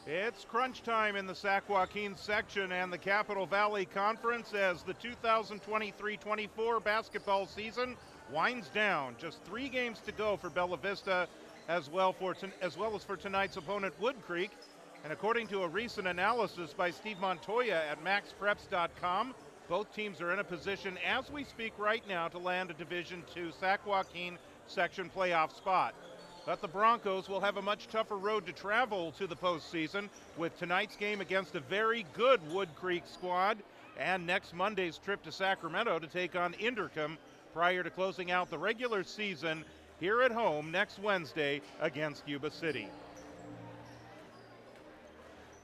It's crunch time in the Sac Joaquin section and the Capital Valley Conference as the 2023-24 basketball season winds down. Just 3 games to go for Bella Vista as well as for tonight's opponent Woodcreek. And according to a recent analysis by Steve Montoya at maxpreps.com, both teams are in a position as we speak right now to land a Division II Sac Joaquin section playoff spot. But the Broncos will have a much tougher road to travel to the postseason with tonight's game against a very good Woodcreek squad and next Monday's trip to Sacramento to take on Inderkum prior to closing out the regular season here at home next Wednesday against Yuba City.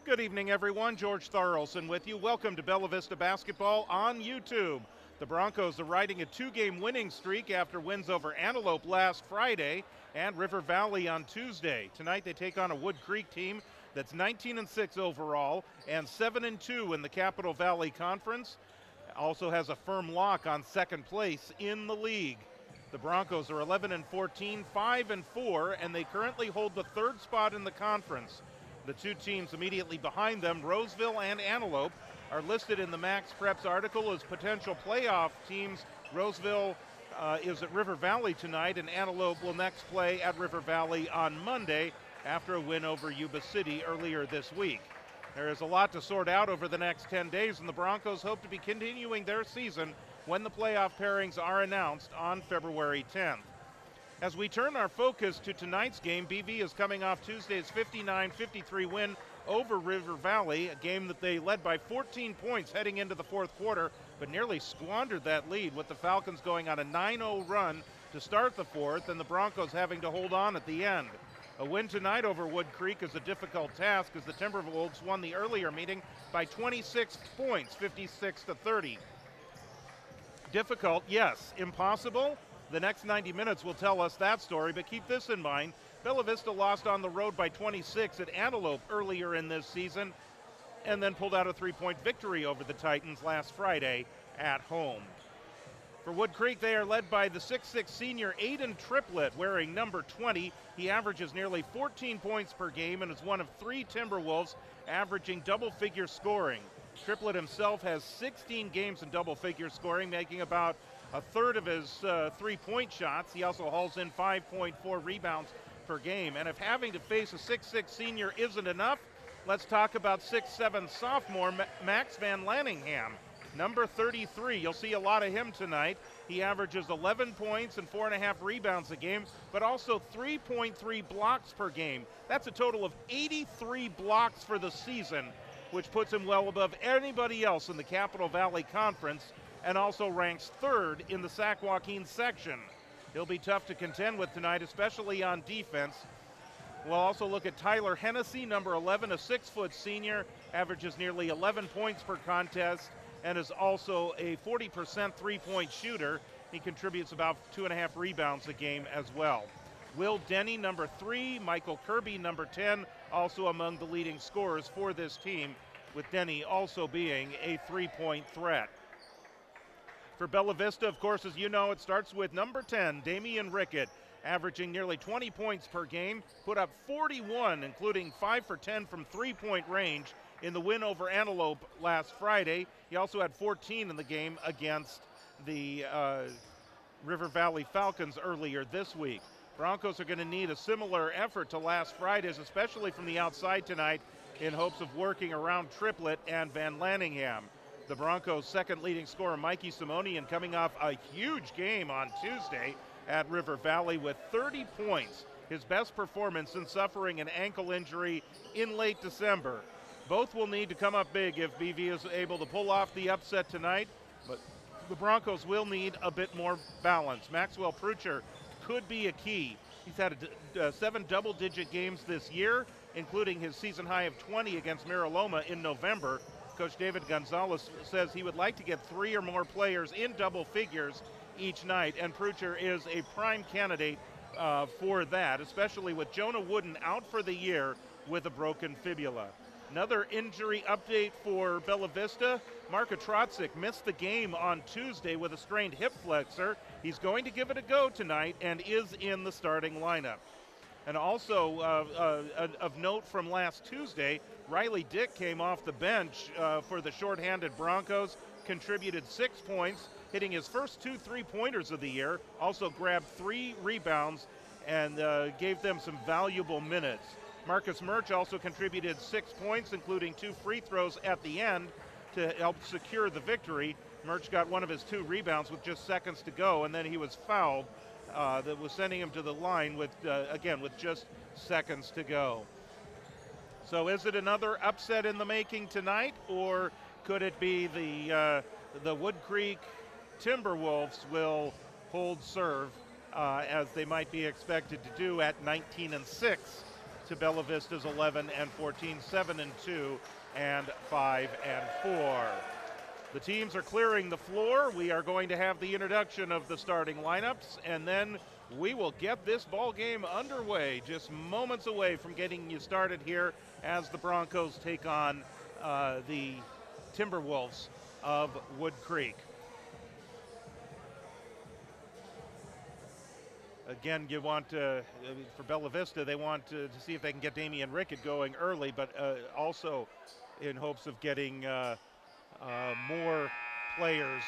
Good evening, everyone. George Tharlson with you. Welcome to Bella Vista Basketball on YouTube. The Broncos are riding a 2-game winning streak after wins over Antelope last Friday and River Valley on Tuesday. Tonight they take on a Woodcreek team that's 19-6 overall and 7-2 in the Capital Valley Conference. Also has a firm lock on second place in the league. The Broncos are 11-14, 5-4, and they currently hold the third spot in the conference. The two teams immediately behind them, Roseville and Antelope, are listed in the Max Preps article as potential playoff teams. Roseville is at River Valley tonight, and Antelope will next play at River Valley on Monday after a win over Yuba City earlier this week. There is a lot to sort out over the next 10 days, and the Broncos hope to be continuing their season when the playoff pairings are announced on February 10th. As we turn our focus to tonight's game, BV is coming off Tuesday's 59-53 win over River Valley, a game that they led by 14 points heading into the fourth quarter, but nearly squandered that lead with the Falcons going on a 9-0 run to start the fourth and the Broncos having to hold on at the end. A win tonight over Woodcreek is a difficult task as the Timberwolves won the earlier meeting by 26 points, 56-30. Difficult, yes. Impossible? The next 90 minutes will tell us that story, but keep this in mind. Bella Vista lost on the road by 26 at Antelope earlier in this season and then pulled out a 3-point victory over the Titans last Friday at home. For Woodcreek, they are led by the 6'6 senior Aiden Triplett wearing number 20. He averages nearly 14 points per game and is one of 3 Timberwolves averaging double-figure scoring. Triplett himself has 16 games in double-figure scoring, making about a third of his 3-point shots. He also hauls in 5.4 rebounds per game. And if having to face a 6'6 senior isn't enough, let's talk about 6'7 sophomore Max Van Lanningham, number 33. You'll see a lot of him tonight. He averages 11 points and 4.5 rebounds a game, but also 3.3 blocks per game. That's a total of 83 blocks for the season, which puts him well above anybody else in the Capital Valley Conference, and also ranks third in the Sac Joaquin section. He'll be tough to contend with tonight, especially on defense. We'll also look at Tyler Hennessy, number 11, a 6-foot senior, averages nearly 11 points per contest, and is also a 40% three-point shooter. He contributes about 2.5 rebounds a game as well. Will Denny, number 3, Michael Kirby, number 10, also among the leading scorers for this team, with Denny also being a 3-point threat. For Bella Vista, of course, as you know, it starts with number 10, Damian Rickett, averaging nearly 20 points per game, put up 41, including 5 for 10 from three-point range in the win over Antelope last Friday. He also had 14 in the game against the River Valley Falcons earlier this week. Broncos are going to need a similar effort to last Friday's, especially from the outside tonight, in hopes of working around Triplett and Van Lanningham. The Broncos' second leading scorer, Mikey Simonian, coming off a huge game on Tuesday at River Valley with 30 points, his best performance since suffering an ankle injury in late December. Both will need to come up big if BV is able to pull off the upset tonight, but the Broncos will need a bit more balance. Maxwell Prucher could be a key. He's had 7 double-digit games this year, including his season high of 20 against Miraloma in November. Coach David Gonzalez says he would like to get 3 or more players in double figures each night, and Prucher is a prime candidate for that, especially with Jonah Wooden out for the year with a broken fibula. Another injury update for Bella Vista. Marko Trotzik missed the game on Tuesday with a strained hip flexor. He's going to give it a go tonight and is in the starting lineup. And also of note from last Tuesday, Riley Dick came off the bench for the shorthanded Broncos, contributed 6 points, hitting his first 2 3-pointers of the year, also grabbed 3 rebounds and gave them some valuable minutes. Marcus Murch also contributed 6 points, including 2 free throws at the end to help secure the victory. Murch got one of his 2 rebounds with just seconds to go, and then he was fouled. That was sending him to the line with, again, with just seconds to go. So is it another upset in the making tonight, or could it be the Woodcreek Timberwolves will hold serve as they might be expected to do at 19-6 to Bella Vista's 11-14, 7-2, and 5-4. The teams are clearing the floor. We are going to have the introduction of the starting lineups, and then we will get this ball game underway, just moments away from getting you started here as the Broncos take on the Timberwolves of Woodcreek. Again, you want to, for Bella Vista, they want to see if they can get Damian Rickett going early, but also in hopes of getting more players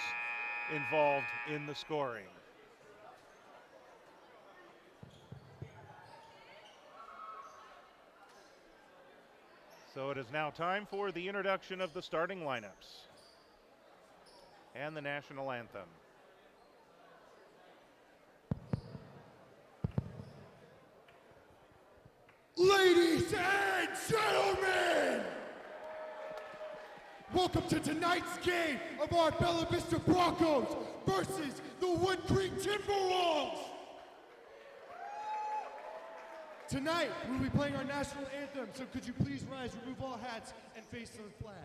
involved in the scoring. So it is now time for the introduction of the starting lineups and the national anthem. Ladies and gentlemen, welcome to tonight's game of our Bella Vista Broncos versus the Woodcreek Timberwolves. Tonight, we'll be playing our national anthem, so could you please rise, remove all hats, and face the flag.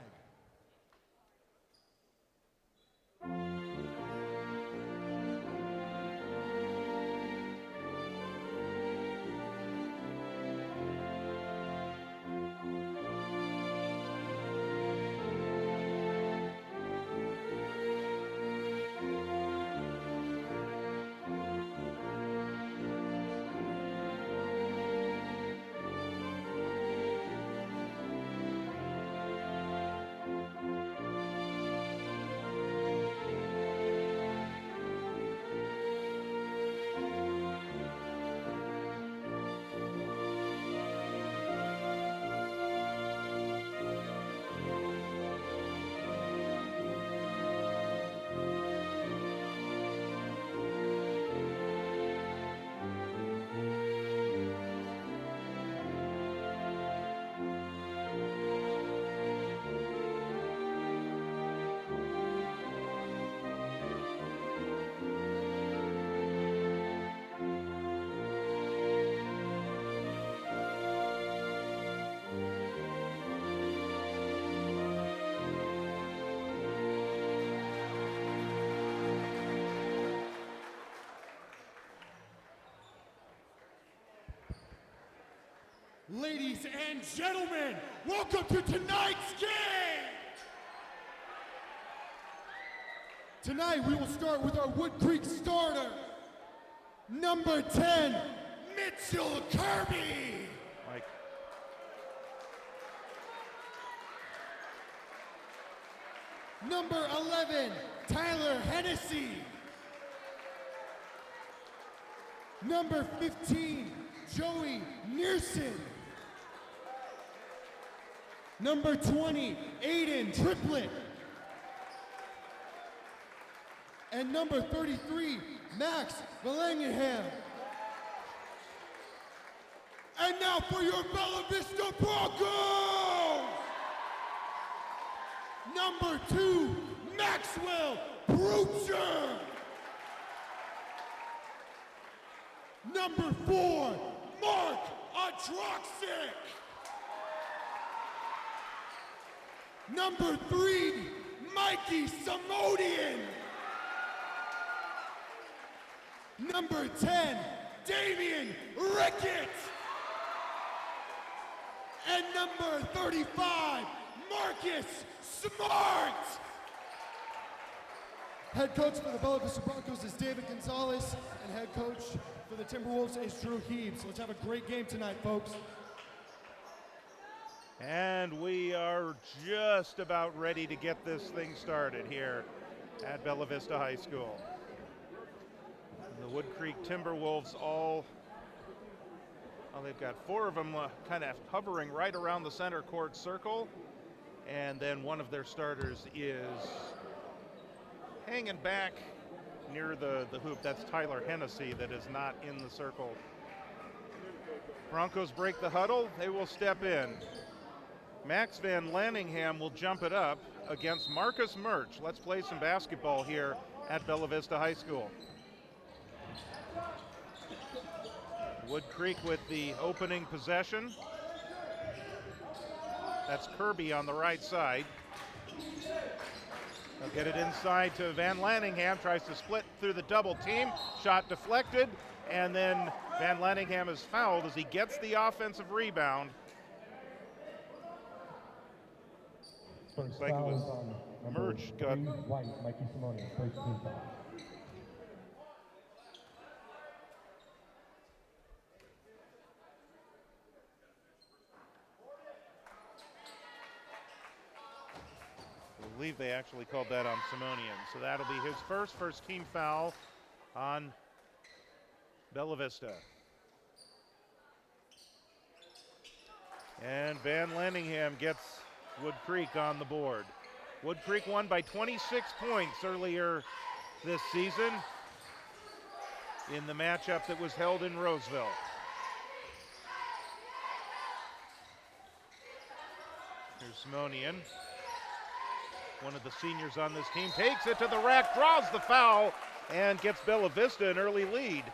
Ladies and gentlemen, welcome to tonight's game! Tonight we will start with our Woodcreek starter, number 10, Mitchell Kirby. Mike. Number 11, Tyler Hennessy. Number 15, Joey Nearson. Number 20, Aiden Triplett. And number 33, Max Valangham. And now for your Bella Vista Broncos! Number 2, Maxwell Brucher. Number 4, Mark Atroxic. Number 3, Mikey Samodian. Number 10, Damian Rickett. And number 35, Marcus Smart. Head coach for the Bella Vista Broncos is David Gonzalez, and head coach for the Timberwolves is Drew Heaves. Let's have a great game tonight, folks. And we are just about ready to get this thing started here at Bella Vista High School. The Woodcreek Timberwolves they've got 4 of them kind of hovering right around the center court circle. And then one of their starters is hanging back near the hoop. That's Tyler Hennessy that is not in the circle. Broncos break the huddle. They will step in. Max Van Lanningham will jump it up against Marcus Murch. Let's play some basketball here at Bella Vista High School. Woodcreek with the opening possession. That's Kirby on the right side. They'll get it inside to Van Lanningham, tries to split through the double team. Shot deflected, and then Van Lanningham is fouled as he gets the offensive rebound. Looks like it was Murch got. Mikey Simone, first team foul. I believe they actually called that on Simonian. So that'll be his first team foul on Bella Vista. And Van Lanningham gets Woodcreek on the board. Woodcreek won by 26 points earlier this season in the matchup that was held in Roseville. Here's Simonian. One of the seniors on this team takes it to the rack, draws the foul, and gets Bella Vista an early lead.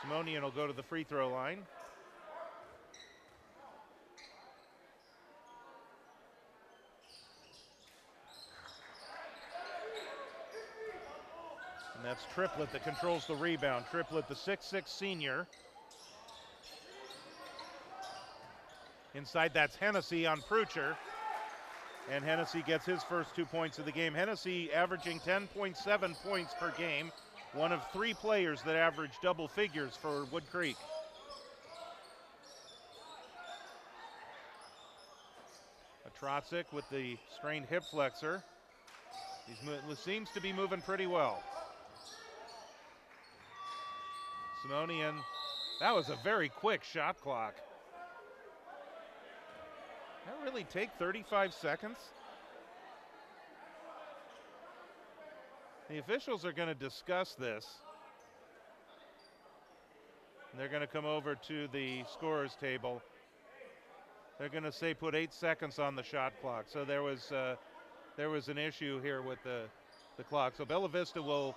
Simonian will go to the free throw line. And that's Triplett that controls the rebound. Triplett, the 6'6" senior. Inside, that's Hennessy on Prucher. And Hennessy gets his first 2 points of the game. Hennessy averaging 10.7 points per game. One of 3 players that average double figures for Woodcreek. Trotzik with the strained hip flexor. He seems to be moving pretty well. Simonian, that was a very quick shot clock. That really take 35 seconds? The officials are going to discuss this. They're going to come over to the scorer's table. They're going to say put 8 seconds on the shot clock. So there was an issue here with the clock. So Bella Vista will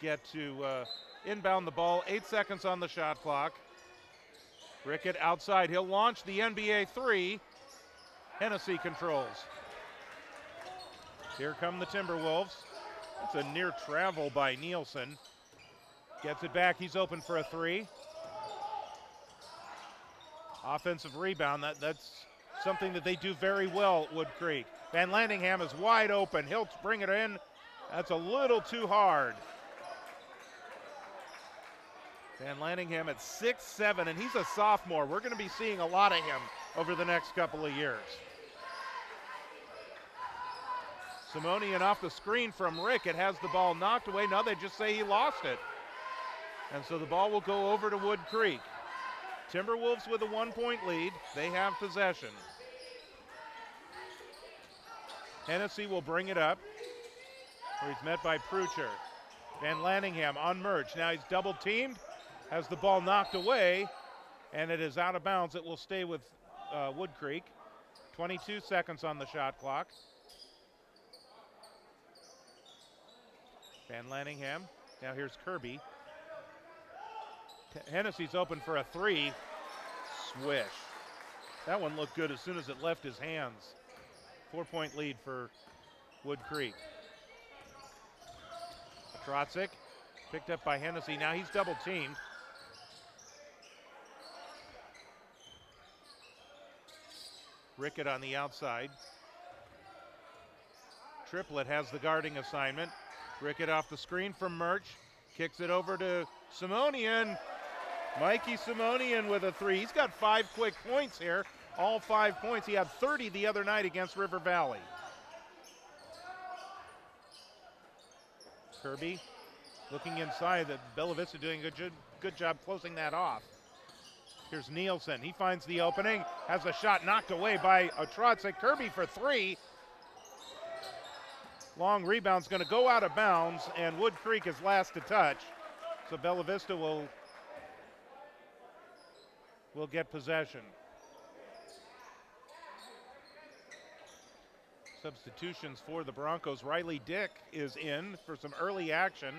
get to inbound the ball. 8 seconds on the shot clock. Rickett outside. He'll launch the NBA 3. Hennessy controls. Here come the Timberwolves. It's a near travel by Nielsen. Gets it back. He's open for a 3. Offensive rebound. That's something that they do very well at Woodcreek. Van Lanningham is wide open. He'll bring it in. That's a little too hard. Van Lanningham at 6'7", and he's a sophomore. We're going to be seeing a lot of him over the next couple of years. Simonian off the screen from Rickett has the ball knocked away. Now they just say he lost it. And so the ball will go over to Woodcreek. Timberwolves with a 1-point lead. They have possession. Hennessy will bring it up, where he's met by Prucher. Van Lanningham on Murch. Now he's double teamed, has the ball knocked away, and it is out of bounds. It will stay with Woodcreek. 22 seconds on the shot clock. Van Lanningham. Now here's Kirby. Hennessy's open for a 3. Swish. That one looked good as soon as it left his hands. 4-point lead for Woodcreek. Trotzik picked up by Hennessy. Now he's double teamed. Rickett on the outside. Triplett has the guarding assignment. Rickett off the screen from Murch. Kicks it over to Simonian. Mikey Simonian with a three. He's got 5 quick points here. All 5 points. He had 30 the other night against River Valley. Kirby looking inside. Bella Vista doing a good job closing that off. Here's Nielsen. He finds the opening. Has a shot knocked away by Trotsik. Kirby for 3. Long rebound's going to go out of bounds, and Woodcreek is last to touch. So Bella Vista will get possession. Substitutions for the Broncos. Riley Dick is in for some early action.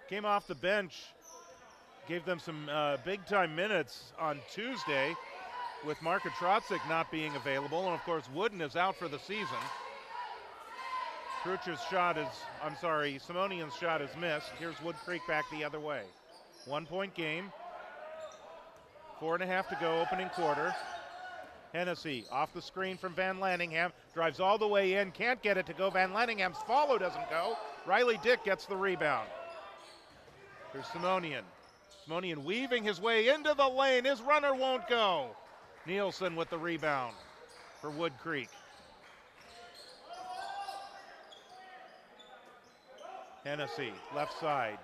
Came off the bench, gave them some big-time minutes on Tuesday with Marka Trotsik not being available. And, of course, Wooden is out for the season. Simonian's shot is missed. Here's Woodcreek back the other way. 1 point game. 4.5 to go, opening quarter. Hennessy off the screen from Van Lanningham. Drives all the way in, can't get it to go. Van Lanningham's follow doesn't go. Riley Dick gets the rebound. Here's Simonian. Simonian weaving his way into the lane. His runner won't go. Nielsen with the rebound for Woodcreek. Hennessy, left side.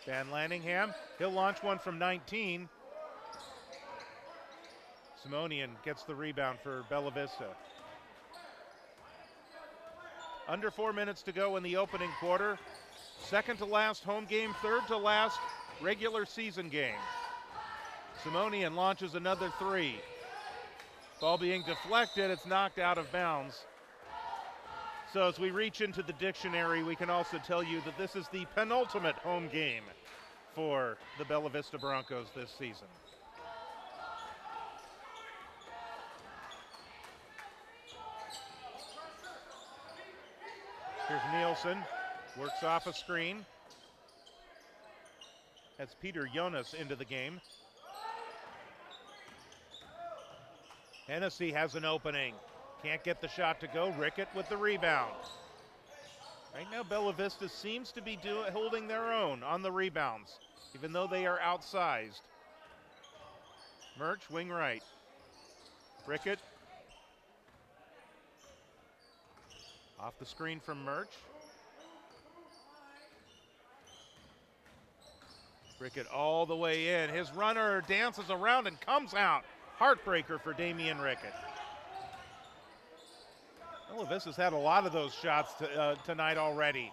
Van Lanningham, he'll launch one from 19. Simonian gets the rebound for Bella Vista. Under 4 minutes to go in the opening quarter. Second to last home game, third to last regular season game. Simonian launches another 3. Ball being deflected, it's knocked out of bounds. So as we reach into the dictionary, we can also tell you that this is the penultimate home game for the Bella Vista Broncos this season. Here's Nielsen, works off a screen. That's Peter Jonas into the game. Hennessy has an opening. Can't get the shot to go. Rickett with the rebound. Right now, Bella Vista seems to be holding their own on the rebounds, even though they are outsized. Murch, wing right. Rickett. Off the screen from Murch. Rickett all the way in. His runner dances around and comes out. Heartbreaker for Damian Rickett. Bella Vista's had a lot of those shots tonight already.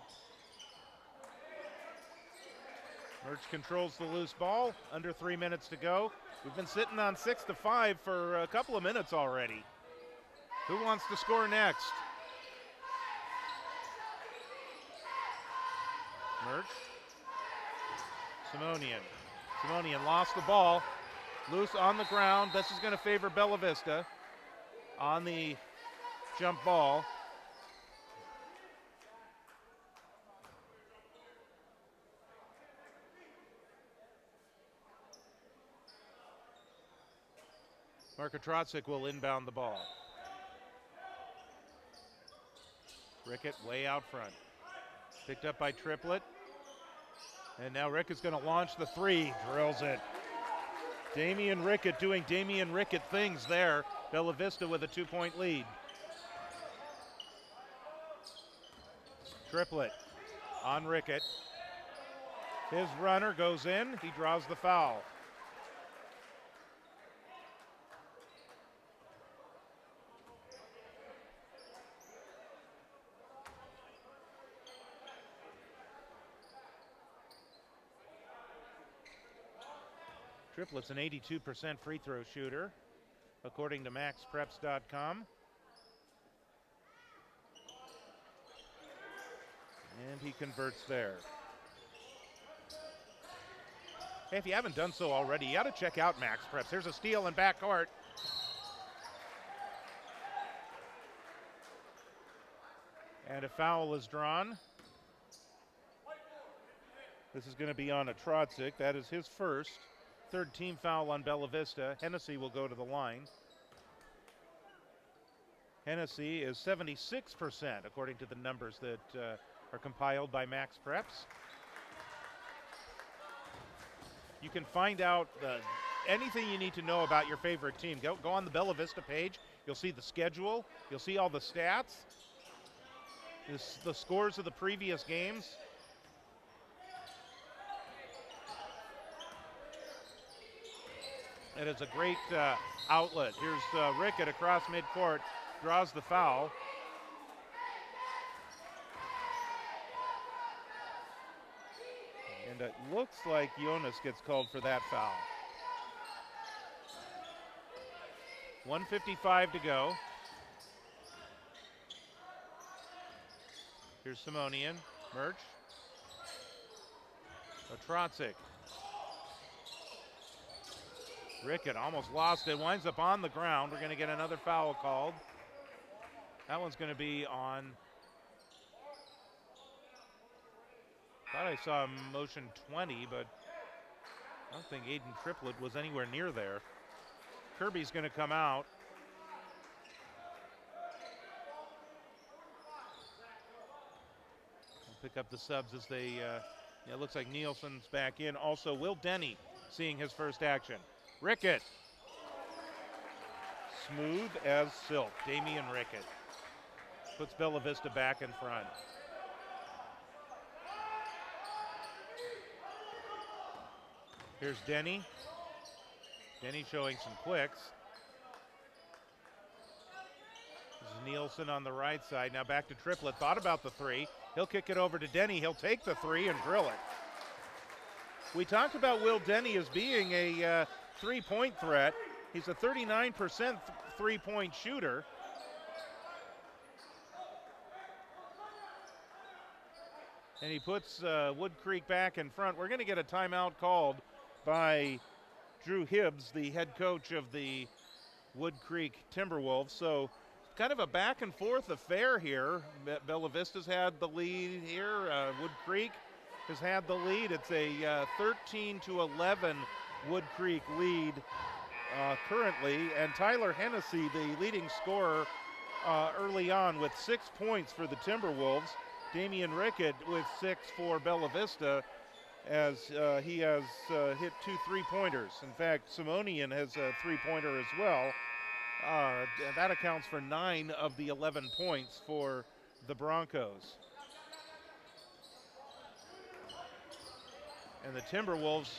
Murch controls the loose ball. Under 3 minutes to go. We've been sitting on 6-5 for a couple of minutes already. Who wants to score next? Murch. Simonian. Simonian lost the ball. Loose on the ground. This is going to favor Bella Vista on the jump ball. Marka Trotsik will inbound the ball. Rickett way out front. Picked up by Triplett. And now Rickett's going to launch the 3. Drills it. Damian Rickett doing Damian Rickett things there. Bella Vista with a 2-point lead. Triplett on Rickett. His runner goes in. He draws the foul. Triplett's an 82% free throw shooter, according to maxpreps.com. And he converts there. Hey, if you haven't done so already, you ought to check out Max Preps. Here's a steal in backcourt. And a foul is drawn. This is going to be on a Trotsik. That is his first. Third team foul on Bella Vista. Hennessy will go to the line. Hennessy is 76% according to the numbers that are compiled by Max Preps. You can find out anything you need to know about your favorite team. Go on the Bella Vista page. You'll see the schedule. You'll see all the stats, the scores of the previous games. It is a great outlet. Here's Rickett across midcourt, draws the foul. And it looks like Jonas gets called for that foul. 1:55 to go. Here's Simonian, Murch, Otrotzik. Rickett almost lost it, winds up on the ground. We're going to get another foul called. That one's going to be on, thought I saw motion 20, but I don't think Aiden Triplett was anywhere near there. Kirby's going to come out. We'll pick up the subs as they, it looks like Nielsen's back in. Also, Will Denny seeing his first action. Rickett. Smooth as silk. Damian Rickett puts Bella Vista back in front. Here's Denny. Denny showing some quicks. This is Nielsen on the right side. Now back to Triplett. Thought about the three. He'll kick it over to Denny. He'll take the three and drill it. We talked about Will Denny as being a three-point threat. He's a 39% three-point shooter. And he puts Woodcreek back in front. We're going to get a timeout called by Drew Hibbs, the head coach of the Woodcreek Timberwolves. So kind of a back and forth affair here. Bella Vista's had the lead here. Woodcreek has had the lead. It's a 13-11 Woodcreek lead currently. And Tyler Hennessy, the leading scorer early on with 6 points for the Timberwolves. Damian Rickett with 6 for Bella Vista, as he has hit 2 3-pointers. In fact, Simonian has a 3-pointer as well. That accounts for 9 of the 11 points for the Broncos. And the Timberwolves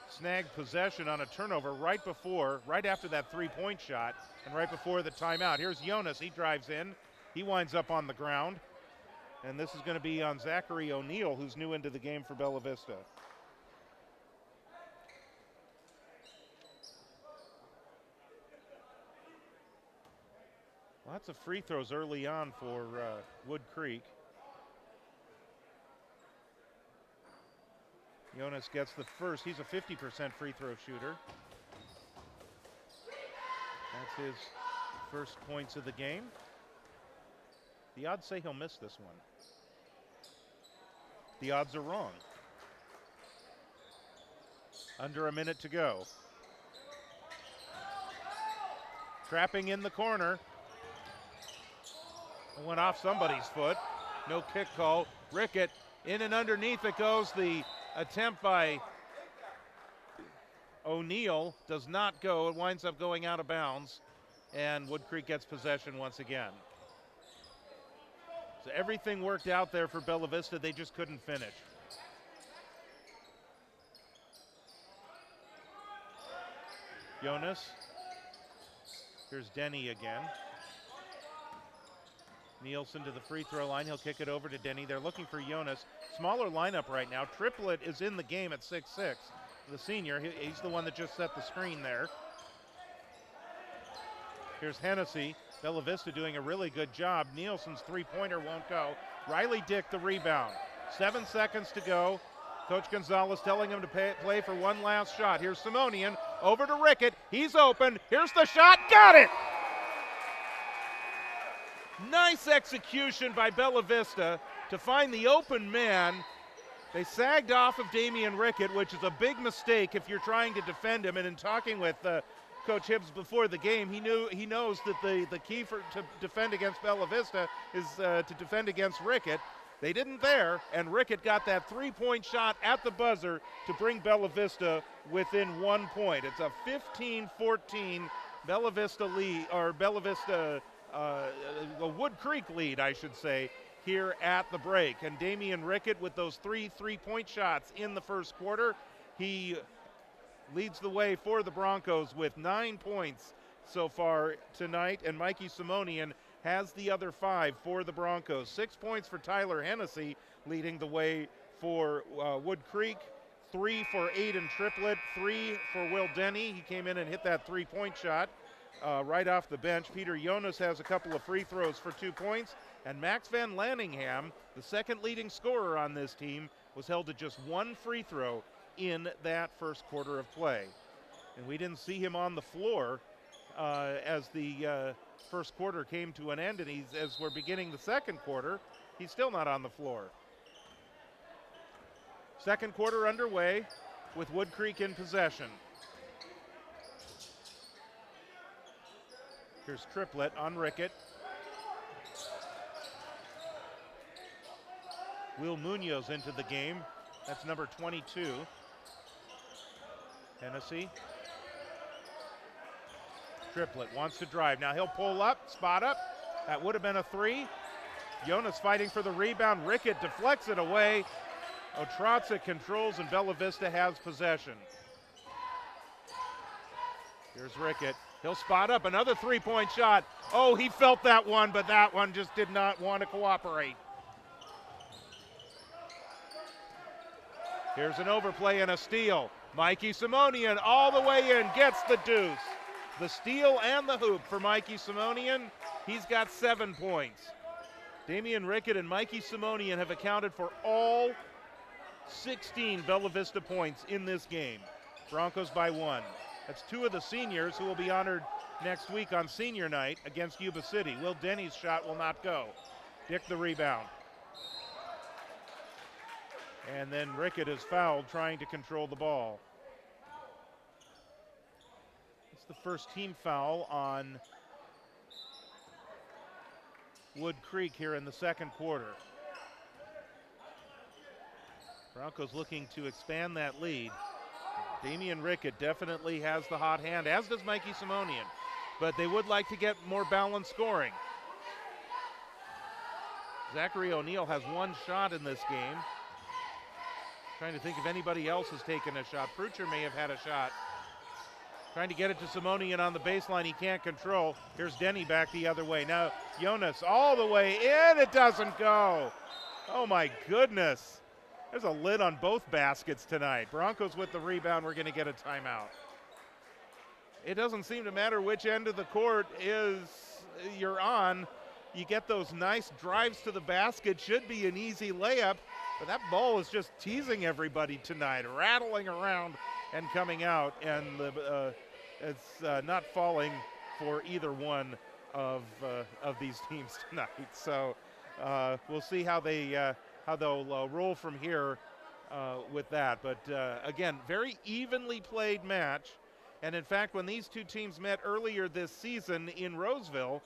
snagged possession on a turnover right after that 3-point shot and right before the timeout. Here's Jonas, he drives in. He winds up on the ground. And this is going to be on Zachary O'Neal, who's new into the game for Bella Vista. Lots of free throws early on for Woodcreek. Jonas gets the first. He's a 50% free throw shooter. That's his first points of the game. The odds say he'll miss this one. The odds are wrong. Under a minute to go. Trapping in the corner. It went off somebody's foot. No kick call. Rickett in and underneath it goes. The attempt by O'Neal does not go. It winds up going out of bounds. And Woodcreek gets possession once again. So everything worked out there for Bella Vista. They just couldn't finish. Jonas. Here's Denny again. Nielsen to the free throw line. He'll kick it over to Denny. They're looking for Jonas. Smaller lineup right now. Triplett is in the game at 6'6". The senior. He's the one that just set the screen there. Here's Hennessy. Bella Vista doing a really good job. Nielsen's three-pointer won't go. Riley Dick the rebound. 7 seconds to go. Coach Gonzalez telling him to play for one last shot. Here's Simonian over to Rickett. He's open. Here's the shot. Got it! Nice execution by Bella Vista to find the open man. They sagged off of Damian Rickett, which is a big mistake if you're trying to defend him. And in talking with Coach Hibbs before the game, he knows that the key to defend against Bella Vista is to defend against Rickett. They didn't there, and Rickett got that 3-point shot at the buzzer to bring Bella Vista within 1 point. It's a 15-14 Bella Vista lead, or Bella Vista, a Woodcreek lead, I should say, here at the break. And Damian Rickett with those 3-point shots in the first quarter, he leads the way for the Broncos with 9 points so far tonight, and Mikey Simonian has the other 5 for the Broncos. 6 points for Tyler Hennessy, leading the way for Woodcreek. 3 for Aiden Triplett, 3 for Will Denny. He came in and hit that 3-point shot right off the bench. Peter Jonas has a couple of free throws for 2 points. And Max Van Lanningham, the second leading scorer on this team, was held to just 1 free throw in that first quarter of play. And we didn't see him on the floor as the first quarter came to an end, and as we're beginning the second quarter, he's still not on the floor. Second quarter underway with Woodcreek in possession. Here's Triplett on Rickett. Will Munoz into the game. That's number 22. Hennessy. Triplett wants to drive. Now he'll pull up, spot up. That would have been a 3. Jonas fighting for the rebound. Rickett deflects it away. Otraca controls, and Bella Vista has possession. Here's Rickett. He'll spot up. Another 3-point shot. Oh, he felt that one, but that one just did not want to cooperate. Here's an overplay and a steal. Mikey Simonian all the way in, gets the deuce. The steal and the hoop for Mikey Simonian. He's got 7 points. Damian Rickett and Mikey Simonian have accounted for all 16 Bella Vista points in this game. Broncos by 1. That's 2 of the seniors who will be honored next week on senior night against Yuba City. Will Denny's shot will not go. Dick the rebound. And then Rickett is fouled trying to control the ball. It's the first team foul on Woodcreek here in the second quarter. Broncos looking to expand that lead. Damian Rickett definitely has the hot hand, as does Mikey Simonian, but they would like to get more balanced scoring. Zachary O'Neill has 1 shot in this game. Trying to think if anybody else has taken a shot. Prucher may have had a shot. Trying to get it to Simonian on the baseline. He can't control. Here's Denny back the other way. Now Jonas all the way in. It doesn't go. Oh my goodness. There's a lid on both baskets tonight. Broncos with the rebound. We're going to get a timeout. It doesn't seem to matter which end of the court you're on. You get those nice drives to the basket. Should be an easy layup. But that ball is just teasing everybody tonight, rattling around and coming out, and it's not falling for either one of these teams tonight. So we'll see how they'll roll from here with that. But again, very evenly played match. And in fact, when these two teams met earlier this season in Roseville,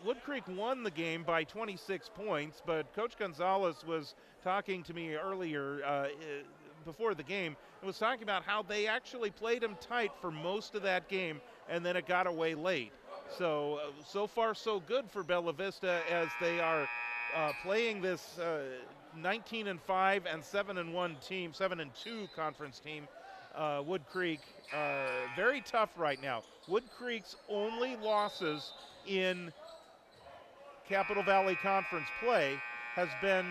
Woodcreek won the game by 26 points, but Coach Gonzalez was talking to me earlier before the game and was talking about how they actually played them tight for most of that game, and then it got away late. So far so good for Bella Vista as they are playing this 19-5 and 7-1 team, 7-2 conference team. Woodcreek, very tough right now. Woodcreek's only losses in Capital Valley Conference play have been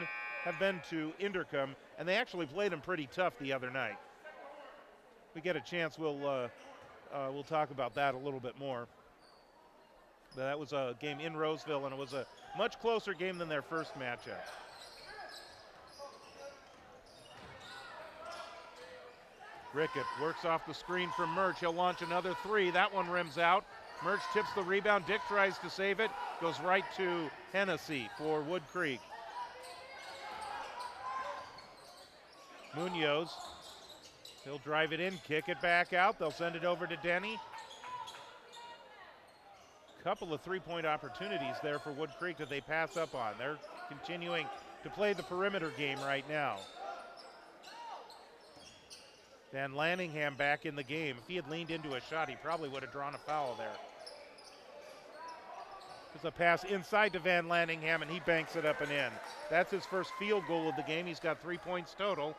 to Inderkum, and they actually played them pretty tough the other night. We get a chance, we'll talk about that a little bit more. But that was a game in Roseville, and it was a much closer game than their first matchup. Rickett works off the screen from Murch. He'll launch another 3. That one rims out. Murch tips the rebound. Dick tries to save it. Goes right to Hennessy for Woodcreek. Munoz. He'll drive it in, kick it back out. They'll send it over to Denny. Couple of three-point opportunities there for Woodcreek that they pass up on. They're continuing to play the perimeter game right now. Van Lanningham back in the game. If he had leaned into a shot, he probably would have drawn a foul there. There's a pass inside to Van Lanningham, and he banks it up and in. That's his first field goal of the game. He's got 3 points total,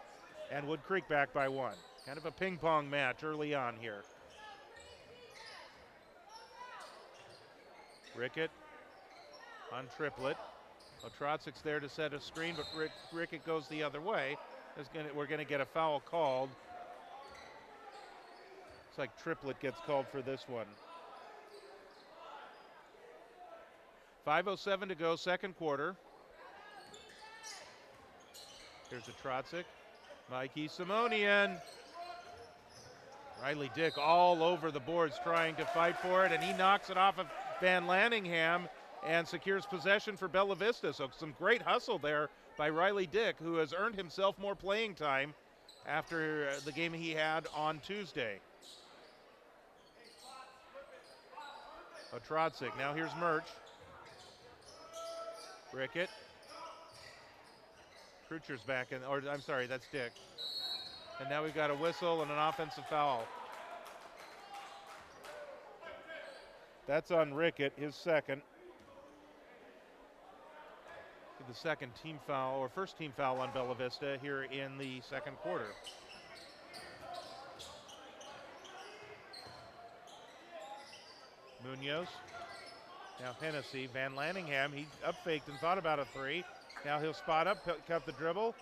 and Woodcreek back by 1. Kind of a ping-pong match early on here. Rickett on Triplett. Otrotzik's there to set a screen, but Rickett goes the other way. We're going to get a foul called. Looks like Triplett gets called for this one. 5:07 to go, second quarter. Here's Otrotzik. Mikey Simonian. Riley Dick all over the boards trying to fight for it, and he knocks it off of Van Lanningham and secures possession for Bella Vista. So some great hustle there by Riley Dick, who has earned himself more playing time after the game he had on Tuesday. Otrotzik, now here's Murch. Rickett. Krucher's back in, or I'm sorry, that's Dick. And now we've got a whistle and an offensive foul. That's on Rickett, his second. The second team foul, or first team foul on Bella Vista here in the second quarter. Munoz. Now Hennessy. Van Lanningham, he up-faked and thought about a three. Now he'll spot up, cut the dribble.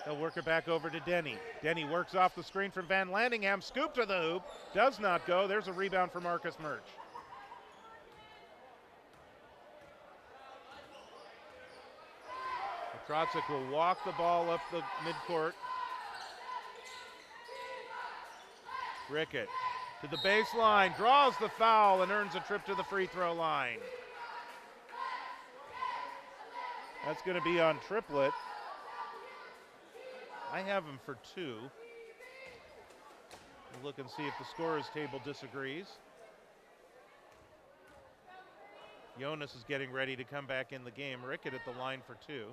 He'll work it back over to Denny. Denny works off the screen from Van Lanningham. Scoop to the hoop. Does not go. There's a rebound for Marcus Murch. Otrotzik will walk the ball up the midcourt. Rickett to the baseline, draws the foul and earns a trip to the free throw line. That's going to be on Triplett. I have him for 2. We'll look and see if the scorer's table disagrees. Jonas is getting ready to come back in the game. Rickett at the line for 2.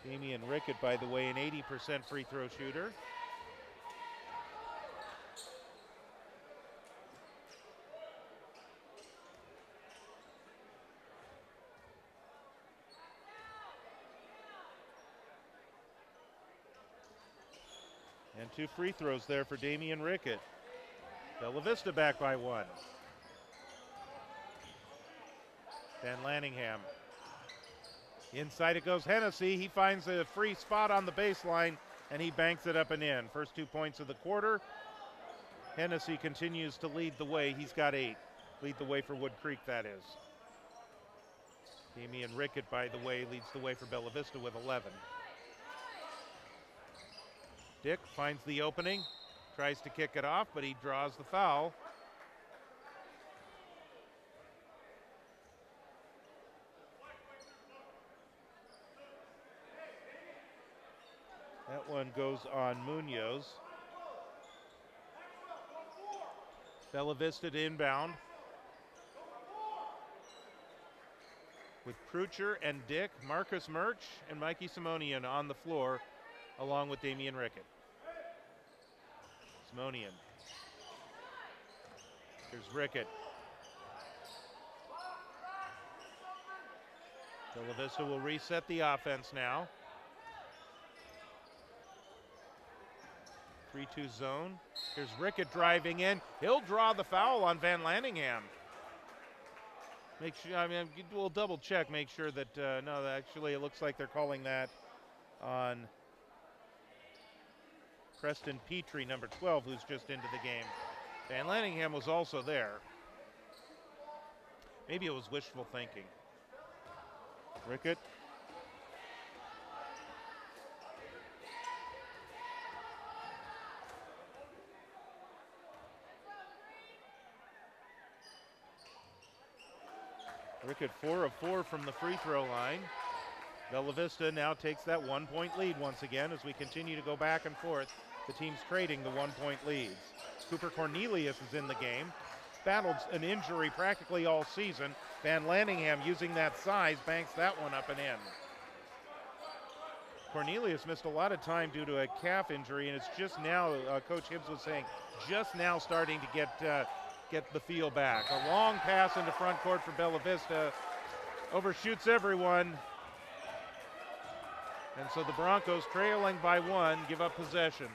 Damian Rickett, by the way, an 80% free throw shooter. And 2 free throws there for Damian Rickett. Bella Vista back by 1. Van Lanningham. Inside it goes Hennessy. He finds a free spot on the baseline, and he banks it up and in. First 2 points of the quarter. Hennessy continues to lead the way. He's got 8. Lead the way for Woodcreek, that is. Damian Rickett, by the way, leads the way for Bella Vista with 11. Dick finds the opening, tries to kick it off, but he draws the foul. That one goes on Munoz. Bella Vista to inbound. With Krucher and Dick, Marcus Murch, and Mikey Simonian on the floor, along with Damian Rickett. Simonian. Here's Rickett. Bella Vista will reset the offense now. 3-2 zone. Here's Rickett driving in. He'll draw the foul on Van Lanningham. Make sure, I mean, we'll double check, make sure that, no, actually it looks like they're calling that on Preston Petrie, number 12, who's just into the game. Van Lanningham was also there. Maybe it was wishful thinking. Rickett. Rickett 4 of 4 from the free throw line. Bella Vista now takes that 1-point lead once again as we continue to go back and forth. The team's trading the 1-point leads. Cooper Cornelius is in the game. battled an injury practically all season. Van Lanningham, using that size, banks that one up and in. Cornelius missed a lot of time due to a calf injury, and it's just now, Coach Hibbs was saying, just now starting to get the feel back. A long pass into front court for Bella Vista. Overshoots everyone. And so the Broncos, trailing by one, give up possession.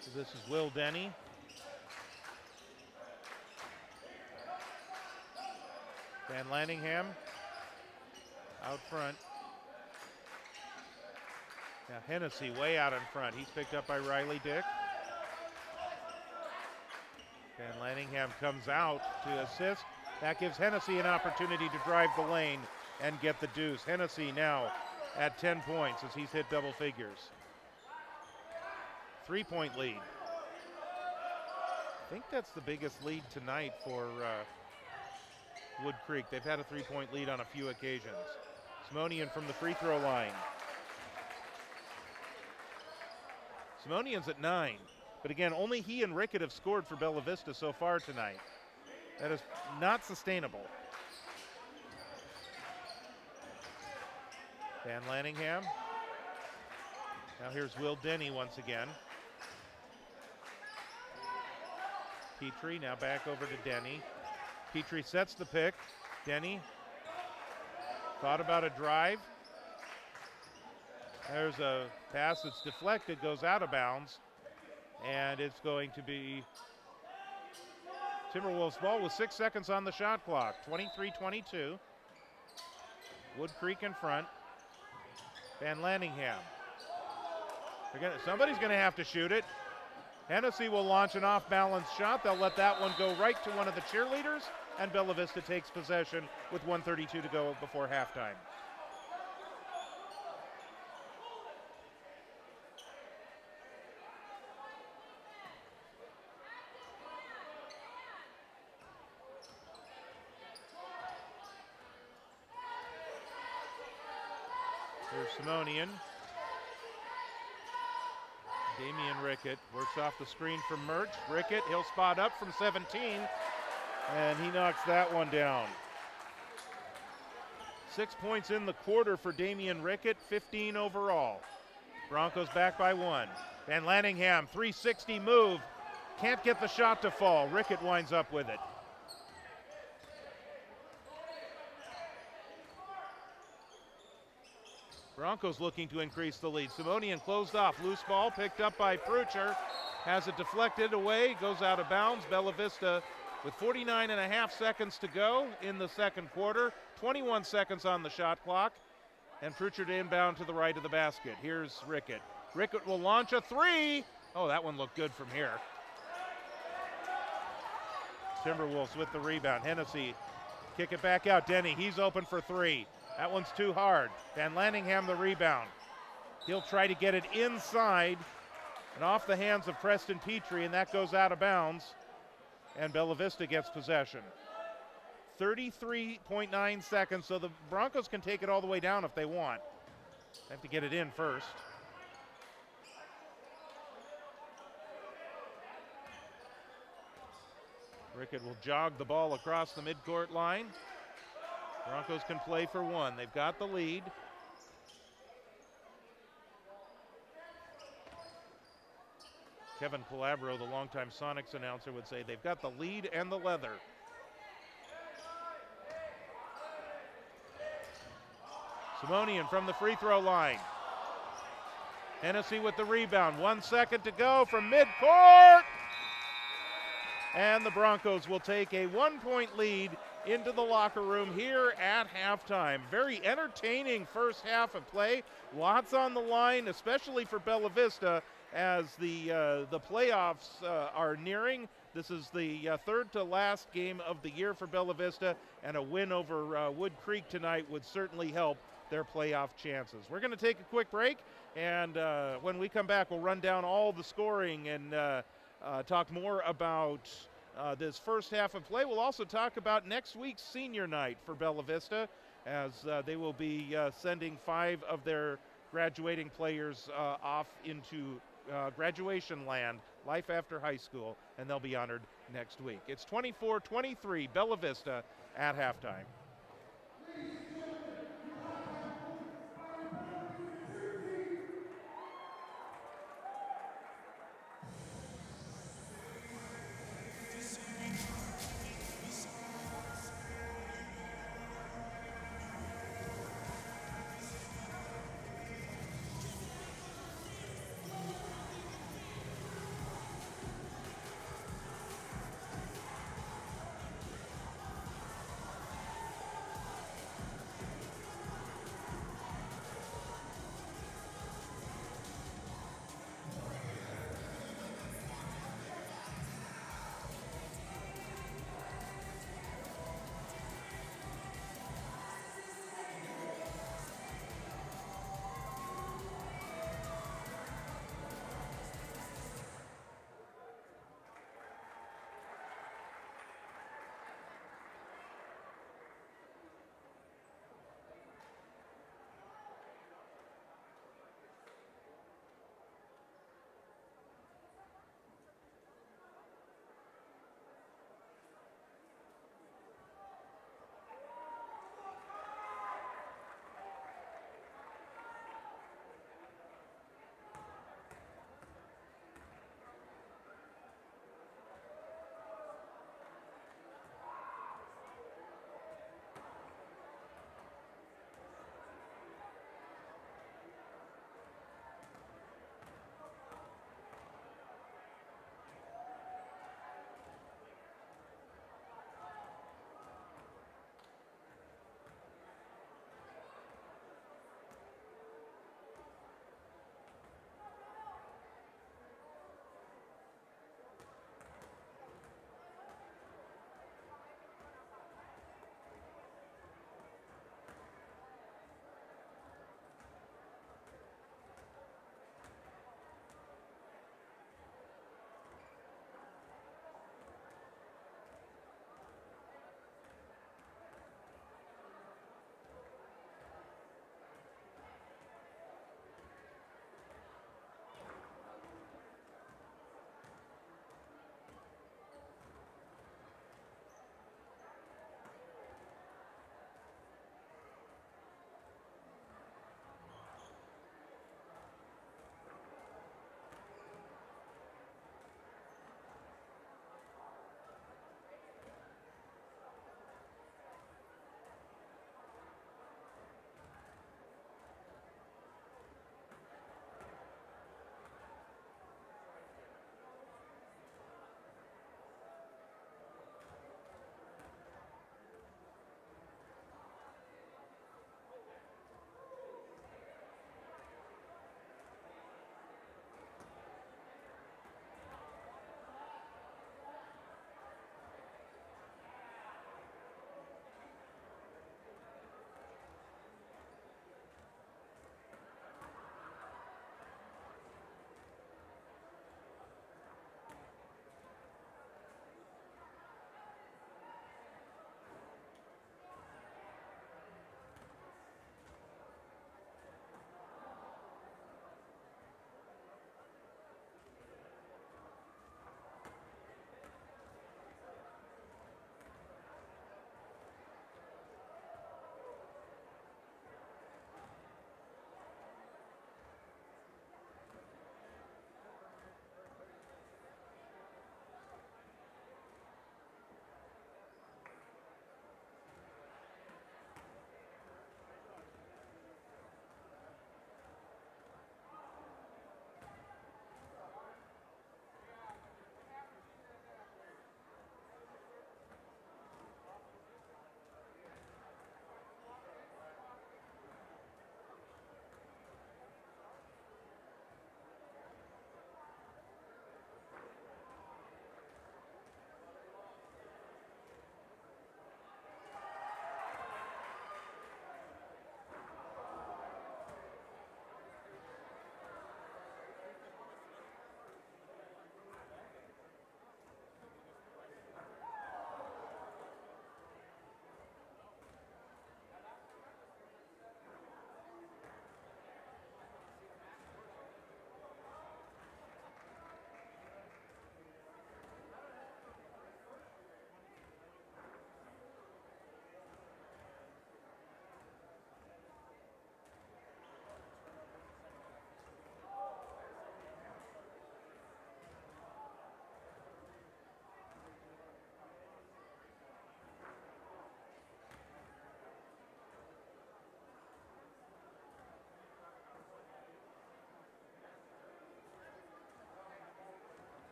So this is Will Denny. Van Lanningham out front. Now Hennessy way out in front. He's picked up by Riley Dick. Van Lanningham comes out to assist. That gives Hennessy an opportunity to drive the lane and get the deuce. Hennessy now at 10 points as he's hit double figures. 3-point lead. I think that's the biggest lead tonight for Woodcreek. They've had a 3-point lead on a few occasions. Simonian from the free throw line. Simonian's at 9, but again, only he and Rickett have scored for Bella Vista so far tonight. That is not sustainable. Van Lanningham. Now here's Will Denny once again. Petrie now back over to Denny. Petrie sets the pick. Denny thought about a drive. There's a pass that's deflected, goes out of bounds, and it's going to be Timberwolves ball with 6 seconds on the shot clock. 23-22. Woodcreek in front. Van Lanningham. Somebody's going to have to shoot it. Hennessy will launch an off-balance shot. They'll let that one go right to one of the cheerleaders, and Bella Vista takes possession with 1:32 to go before halftime. Here's Simonian. Damian Rickett works off the screen from Murch. Rickett, he'll spot up from 17, and he knocks that one down. 6 points in the quarter for Damian Rickett, 15 overall. Broncos back by 1. Van Lanningham, 360 move. Can't get the shot to fall. Rickett winds up with it. Broncos looking to increase the lead. Simonian closed off. Loose ball picked up by Prucher. Has it deflected away. Goes out of bounds. Bella Vista with 49.5 seconds to go in the second quarter. 21 seconds on the shot clock. And Prucher to inbound to the right of the basket. Here's Rickett. Rickett will launch a three. Oh, that one looked good from here. Timberwolves with the rebound. Hennessy kick it back out. Denny, he's open for three. That one's too hard. Van Lanningham the rebound. He'll try to get it inside and off the hands of Preston Petrie, and that goes out of bounds. And Bella Vista gets possession. 33.9 seconds, so the Broncos can take it all the way down if they want. They have to get it in first. Rickett will jog the ball across the midcourt line. Broncos can play for one. They've got the lead. Kevin Calabro, the longtime Sonics announcer, would say they've got the lead and the leather. Simonian from the free throw line. Hennessy with the rebound. 1 second to go from midcourt. And the Broncos will take a 1-point lead into the locker room here at halftime. Very entertaining first half of play. Lots on the line, especially for Bella Vista as the playoffs are nearing. This is the third to last game of the year for Bella Vista, and a win over Woodcreek tonight would certainly help their playoff chances. We're going to take a quick break, and when we come back, we'll run down all the scoring and talk more about this first half of play. We'll also talk about next week's senior night for Bella Vista, as they will be sending 5 of their graduating players off into graduation land, life after high school, and they'll be honored next week. It's 24-23, Bella Vista at halftime.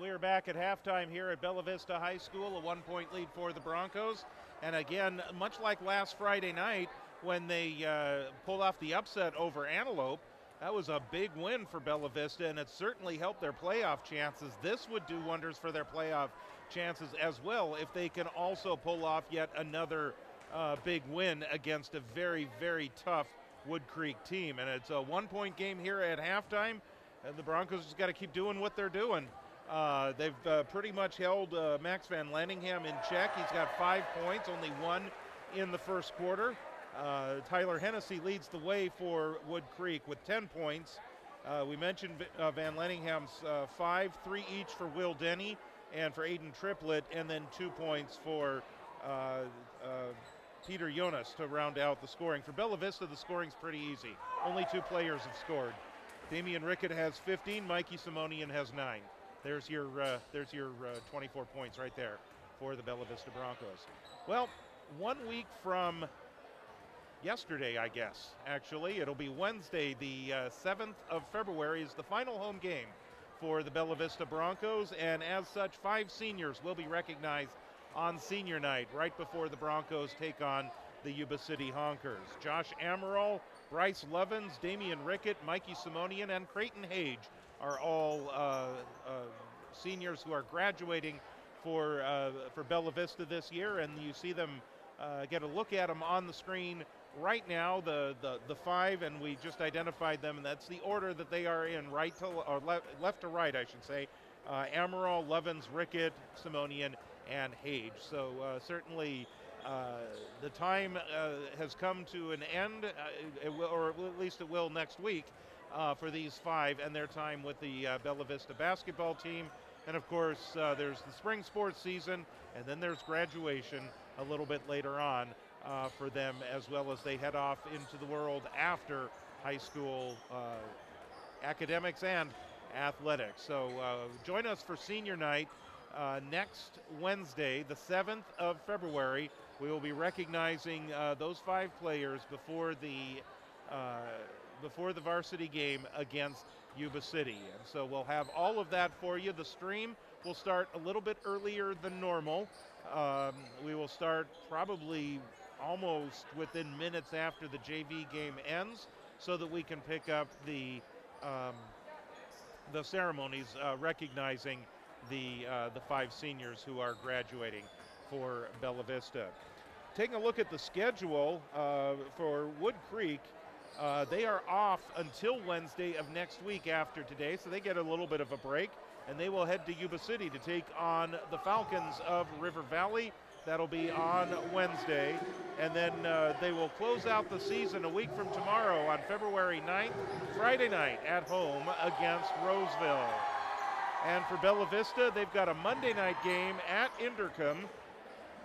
We are back at halftime here at Bella Vista High School, a 1-point lead for the Broncos. And again, much like last Friday night when they pulled off the upset over Antelope, that was a big win for Bella Vista, and it certainly helped their playoff chances. This would do wonders for their playoff chances as well if they can also pull off yet another big win against a very, very tough Woodcreek team. And it's a 1-point game here at halftime, and the Broncos just got to keep doing what they're doing. They've pretty much held Max Van Lanningham in check. He's got 5 points, only 1 in the first quarter. Tyler Hennessy leads the way for Woodcreek with 10 points. We mentioned Van Lanningham's 5, 3 each for Will Denny and for Aiden Triplett, and then 2 points for Peter Jonas to round out the scoring. For Bella Vista, the scoring's pretty easy. Only 2 players have scored. Damian Rickett has 15, Mikey Simonian has 9. There's your 24 points right there for the Bella Vista Broncos. Well, 1 week from yesterday, I guess, actually, it'll be Wednesday, the 7th of February is the final home game for the Bella Vista Broncos, and as such, 5 seniors will be recognized on senior night right before the Broncos take on the Yuba City Honkers. Josh Amaral, Bryce Lovins, Damian Rickett, Mikey Simonian, and Creighton Hage are all seniors who are graduating for Bella Vista this year, and you see them get a look at them on the screen right now, the 5, and we just identified them, and that's the order that they are in, right to or left to right, I should say. Amaral, Lovins, Rickett, Simonian, and Hage. So certainly the time has come to an end, it will, or at least it will next week, for these 5 and their time with the Bella Vista basketball team. And of course, there's the spring sports season, and then there's graduation a little bit later on for them, as well as they head off into the world after high school academics and athletics. So join us for senior night next Wednesday, the 7th of February. We will be recognizing those 5 players before the varsity game against Yuba City. And so we'll have all of that for you. The stream will start a little bit earlier than normal. We will start probably almost within minutes after the JV game ends, so that we can pick up the ceremonies recognizing the 5 seniors who are graduating for Bella Vista. Taking a look at the schedule for Woodcreek, they are off until Wednesday of next week after today, so they get a little bit of a break, and they will head to Yuba City to take on the Falcons of River Valley. That'll be on Wednesday, and then they will close out the season a week from tomorrow on February 9th, Friday night at home against Roseville. And for Bella Vista, they've got a Monday night game at Inderkum.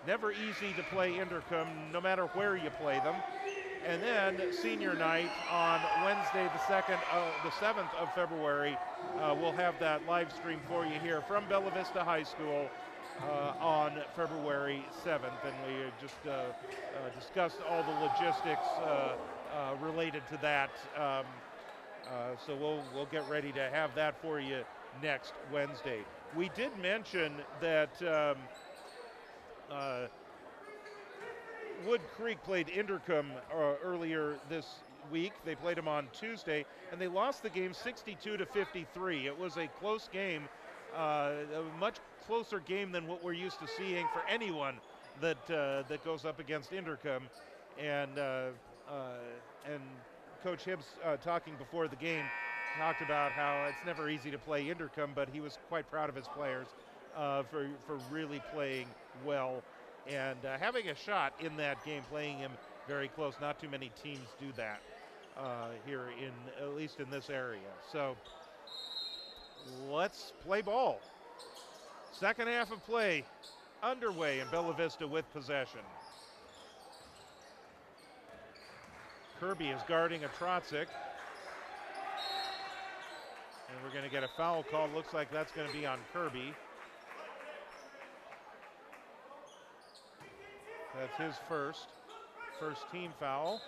Never easy to play Inderkum, no matter where you play them. And then senior night on Wednesday, the 7th of February. We'll have that live stream for you here from Bella Vista High School on February 7th. And we just discussed all the logistics related to that. So we'll get ready to have that for you next Wednesday. We did mention that Woodcreek played Inderkum earlier this week. They played them on Tuesday, and they lost the game 62-53. It was a close game, a much closer game than what we're used to seeing for anyone that goes up against Inderkum. And Coach Hibbs, talking before the game, talked about how it's never easy to play Inderkum, but he was quite proud of his players for really playing well and having a shot in that game, playing him very close. Not too many teams do that here, at least in this area. So let's play ball. Second half of play underway in Bella Vista with possession. Kirby is guarding a Trotzik. And we're going to get a foul call. Looks like that's going to be on Kirby. That's his first team foul.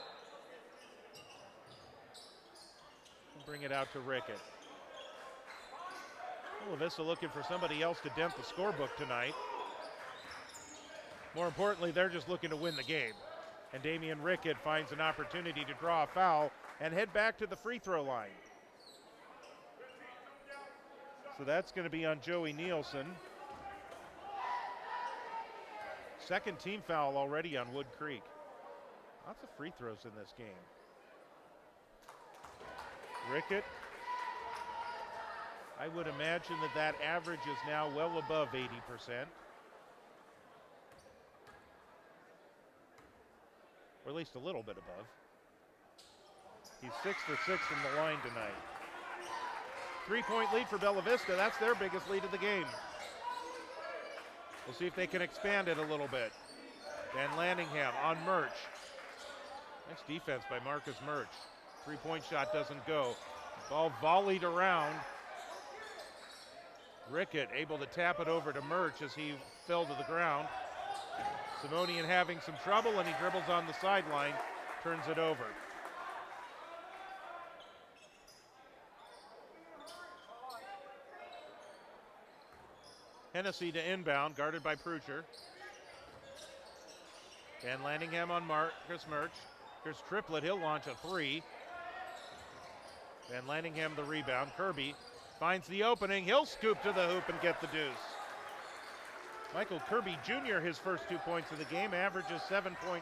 Bring it out to Rickett. Bella Vista looking for somebody else to dent the scorebook tonight. More importantly, they're just looking to win the game. And Damian Rickett finds an opportunity to draw a foul and head back to the free throw line. So that's going to be on Joey Nielsen. Second team foul already on Woodcreek. Lots of free throws in this game. Rickett. I would imagine that average is now well above 80%. Or at least a little bit above. He's 6 for 6 from the line tonight. 3-point lead for Bella Vista. That's their biggest lead of the game. We'll see if they can expand it a little bit. Van Lanningham on Murch. Nice defense by Marcus Murch. 3-point shot doesn't go. Ball volleyed around. Rickett able to tap it over to Murch as he fell to the ground. Simonian having some trouble, and he dribbles on the sideline, turns it over. Hennessy to inbound, guarded by Prucher. Van Lanningham on Marcus Murch. Here's Triplett, he'll launch a three. Van Lanningham the rebound. Kirby finds the opening, he'll scoop to the hoop and get the deuce. Michael Kirby Jr., his first 2 points of the game, averages 7.1.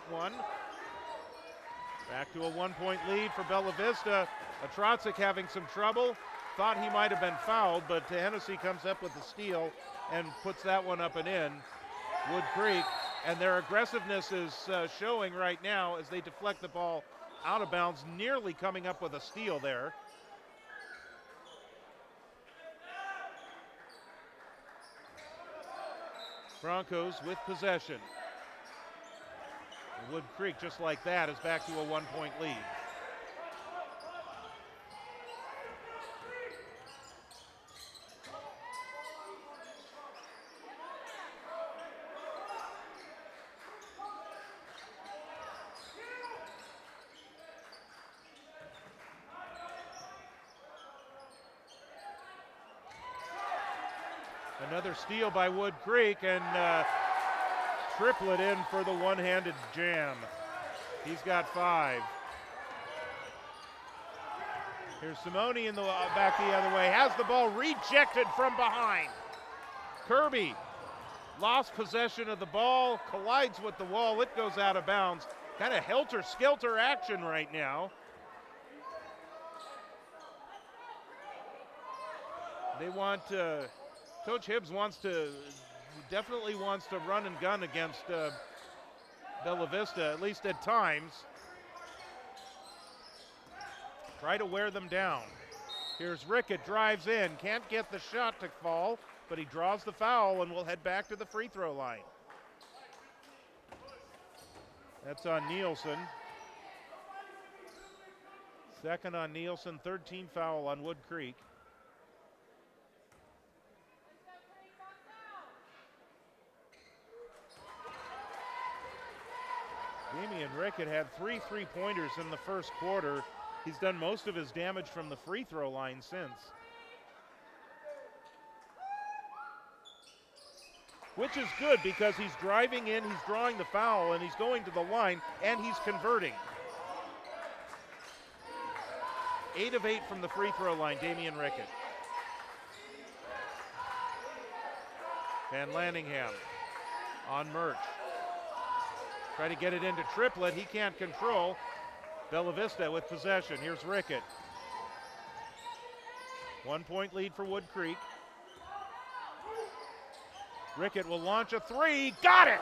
Back to a 1-point lead for Bella Vista. Atrocic having some trouble. Thought he might have been fouled, but Hennessy comes up with the steal and puts that one up and in. Woodcreek, and their aggressiveness is showing right now as they deflect the ball out of bounds, nearly coming up with a steal there. Broncos with possession. Woodcreek, just like that, is back to a 1-point lead. Another steal by Woodcreek, and Triplett in for the one-handed jam. He's got 5. Here's Simone in the back the other way, has the ball rejected from behind. Kirby lost possession of the ball, collides with the wall, it goes out of bounds. Kind of helter-skelter action right now. They want Coach Hibbs definitely wants to run and gun against Bella Vista, at least at times. Try to wear them down. Here's Rickett, drives in, can't get the shot to fall, but he draws the foul and will head back to the free throw line. That's on Nielsen. Second on Nielsen, 13 foul on Woodcreek. Damian Rickett had 3 3-pointers in the first quarter. He's done most of his damage from the free throw line since. Which is good because he's driving in, he's drawing the foul, and he's going to the line, and he's converting. 8 of 8 from the free throw line, Damian Rickett. Van Lanningham on Murch. Try to get it into Triplett, he can't control. Bella Vista with possession, here's Rickett. 1-point lead for Woodcreek. Rickett will launch a three, got it!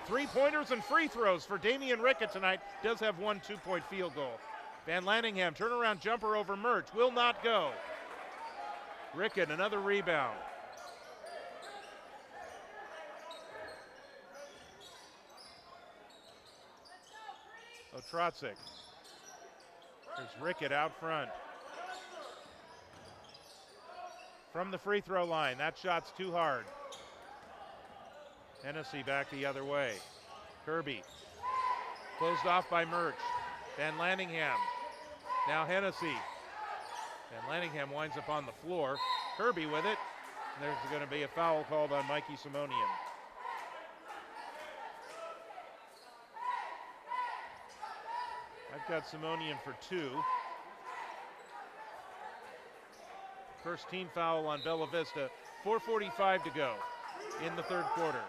3-pointers and free throws for Damian Rickett tonight. Does have 1 2-point field goal. Van Lanningham, turnaround jumper over Murch, will not go. Rickett, another rebound. Otrocic. There's Rickett out front. From the free throw line, that shot's too hard. Hennessy back the other way. Kirby. Closed off by Murch. Van Lanningham. Now Hennessy. And Lanningham winds up on the floor. Kirby with it. There's going to be a foul called on Mikey Simonian. I've got Simonian for 2. First team foul on Bella Vista. 4:45 to go in the third quarter.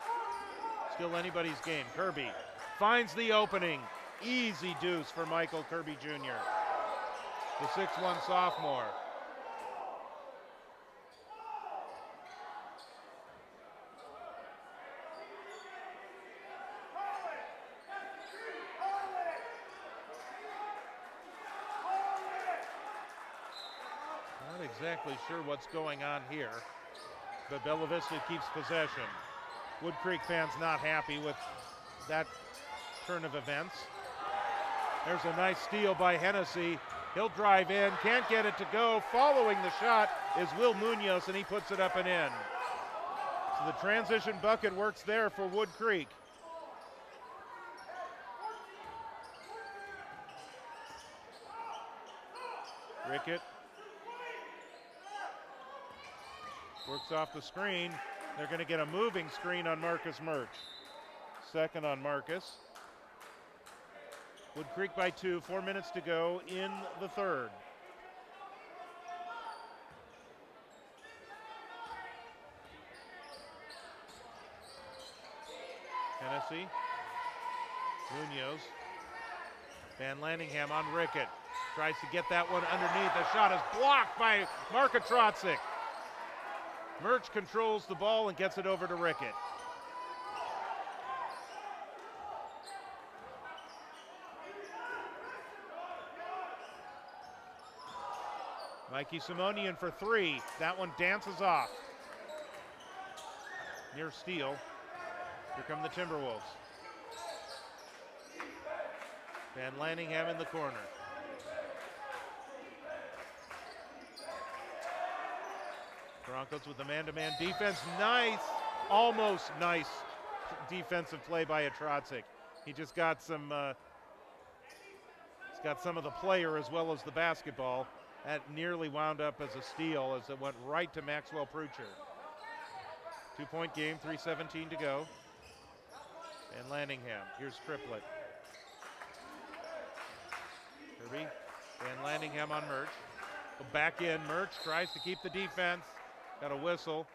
Still anybody's game. Kirby finds the opening. Easy deuce for Michael Kirby Jr., the 6'1" sophomore. Not exactly sure what's going on here, but Bella Vista keeps possession. Woodcreek fans not happy with that turn of events. There's a nice steal by Hennessy. He'll drive in, can't get it to go. Following the shot is Will Munoz, and he puts it up and in. So the transition bucket works there for Woodcreek. Rickett works off the screen. They're going to get a moving screen on Marcus Murch. Second on Marcus. Woodcreek by 2, 4 minutes to go in the third. Hennessy, Munoz, Van Lanningham on Rickett. Tries to get that one underneath. The shot is blocked by Markatrotzik. Murch controls the ball and gets it over to Rickett. Mikey Simonian for 3. That one dances off. Near steal. Here come the Timberwolves. Van Lanningham in the corner. Broncos with the man-to-man defense. Nice, almost nice defensive play by Atrotzik. He just got some, he's got some of the player as well as the basketball. That nearly wound up as a steal as it went right to Maxwell Prucher. 2-point game, 3:17 to go. And Lanningham, here's Triplett. Kirby, and Lanningham on Murch. Back in, Murch tries to keep the defense. Got a whistle.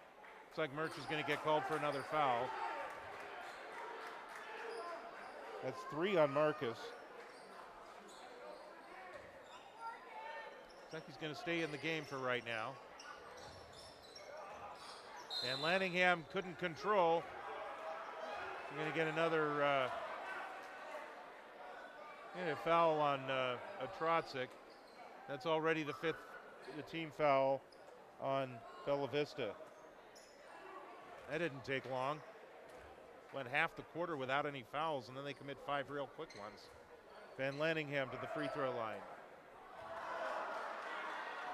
Looks like Murch is going to get called for another foul. That's 3 on Marcus. Looks like he's going to stay in the game for right now. And Lanningham couldn't control. We're going to get another foul on Atrotzik. That's already the 5th team foul on Bella Vista. That didn't take long. Went half the quarter without any fouls, and then they commit 5 real quick ones. Van Lanningham to the free throw line.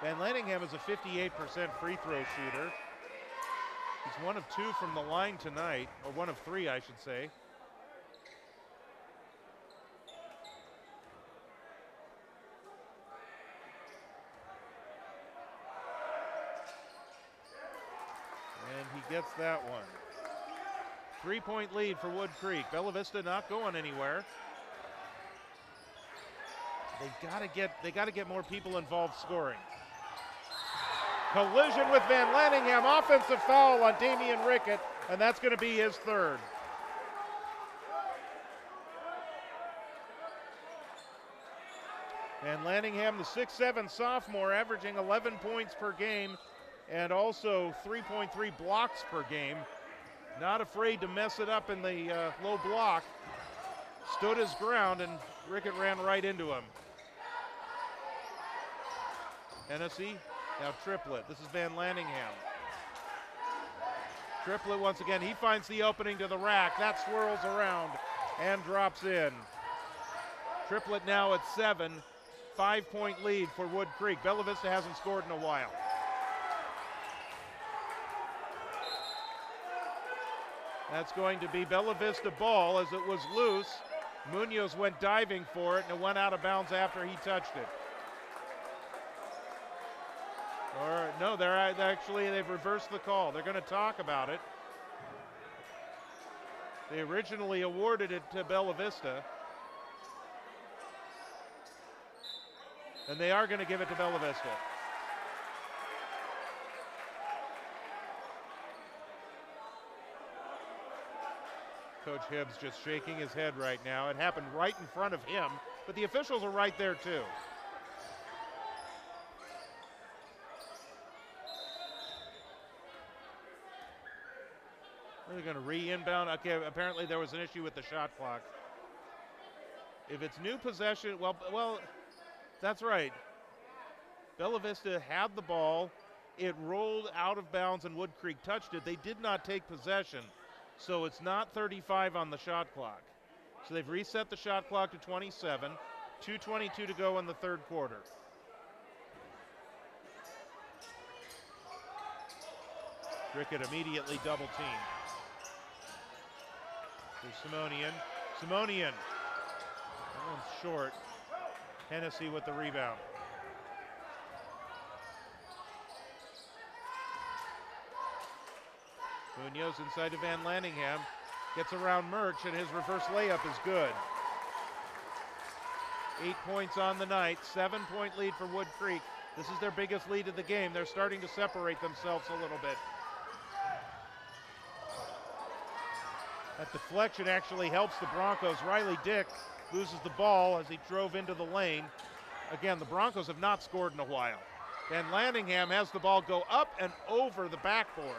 Van Lanningham is a 58% free throw shooter. He's 1 of 2 from the line tonight, or 1 of 3, I should say. And he gets that one. 3-point lead for Woodcreek. Bella Vista not going anywhere. They gotta get more people involved scoring. Collision with Van Lanningham, offensive foul on Damian Rickett, and that's going to be his 3rd. Van Lanningham, the 6'7" sophomore, averaging 11 points per game and also 3.3 blocks per game. Not afraid to mess it up in the low block. Stood his ground, and Rickett ran right into him. Hennessy. Now Triplett, this is Van Lanningham. Triplett once again, he finds the opening to the rack. That swirls around and drops in. Triplett now at 7, 5-point lead for Woodcreek. Bella Vista hasn't scored in a while. That's going to be Bella Vista ball as it was loose. Munoz went diving for it and it went out of bounds after he touched it. Or no, they've reversed the call. They're going to talk about it. They originally awarded it to Bella Vista. And they are going to give it to Bella Vista. Coach Hibbs just shaking his head right now. It happened right in front of him, but the officials are right there too. They're going to re-inbound. Okay, apparently there was an issue with the shot clock. If it's new possession, well, that's right. Bella Vista had the ball. It rolled out of bounds and Woodcreek touched it. They did not take possession. So it's not 35 on the shot clock. So they've reset the shot clock to 27. 2:22 to go in the third quarter. Rickett immediately double teamed. There's Simonian. Simonian. That one's short. Hennessy with the rebound. Munoz inside to Van Lanningham. Gets around Murch, and his reverse layup is good. 8 points on the night. 7-point lead for Woodcreek. This is their biggest lead of the game. They're starting to separate themselves a little bit. That deflection actually helps the Broncos. Riley Dick loses the ball as he drove into the lane. Again, the Broncos have not scored in a while. Van Lanningham has the ball go up and over the backboard.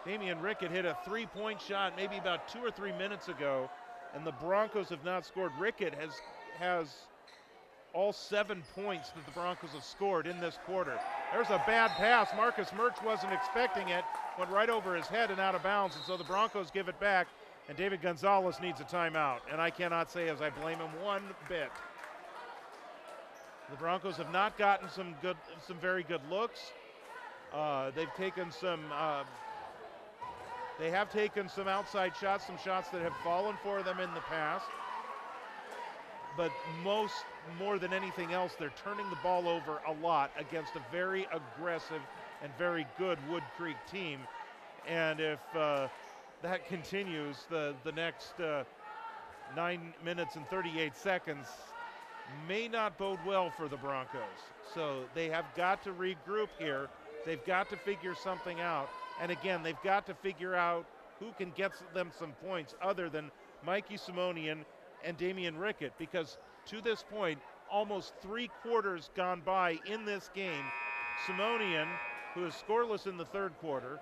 Damian Rickett hit a three-point shot maybe about 2 or 3 minutes ago, and the Broncos have not scored. Rickett has all 7 points that the Broncos have scored in this quarter. There's a bad pass. Marcus Murch wasn't expecting it, went right over his head and out of bounds, and so the Broncos give it back, and David Gonzalez needs a timeout, and I cannot say as I blame him one bit. The Broncos have not gotten some very good looks. They've taken some They have taken some outside shots, some shots that have fallen for them in the past. But more than anything else, they're turning the ball over a lot against a very aggressive and very good Woodcreek team. And if that continues, the next 9 minutes and 38 seconds may not bode well for the Broncos. So they have got to regroup here. They've got to figure something out. And again, they've got to figure out who can get them some points other than Mikey Simonian and Damian Rickett, because to this point, almost 3 quarters gone by in this game, Simonian, who is scoreless in the third quarter,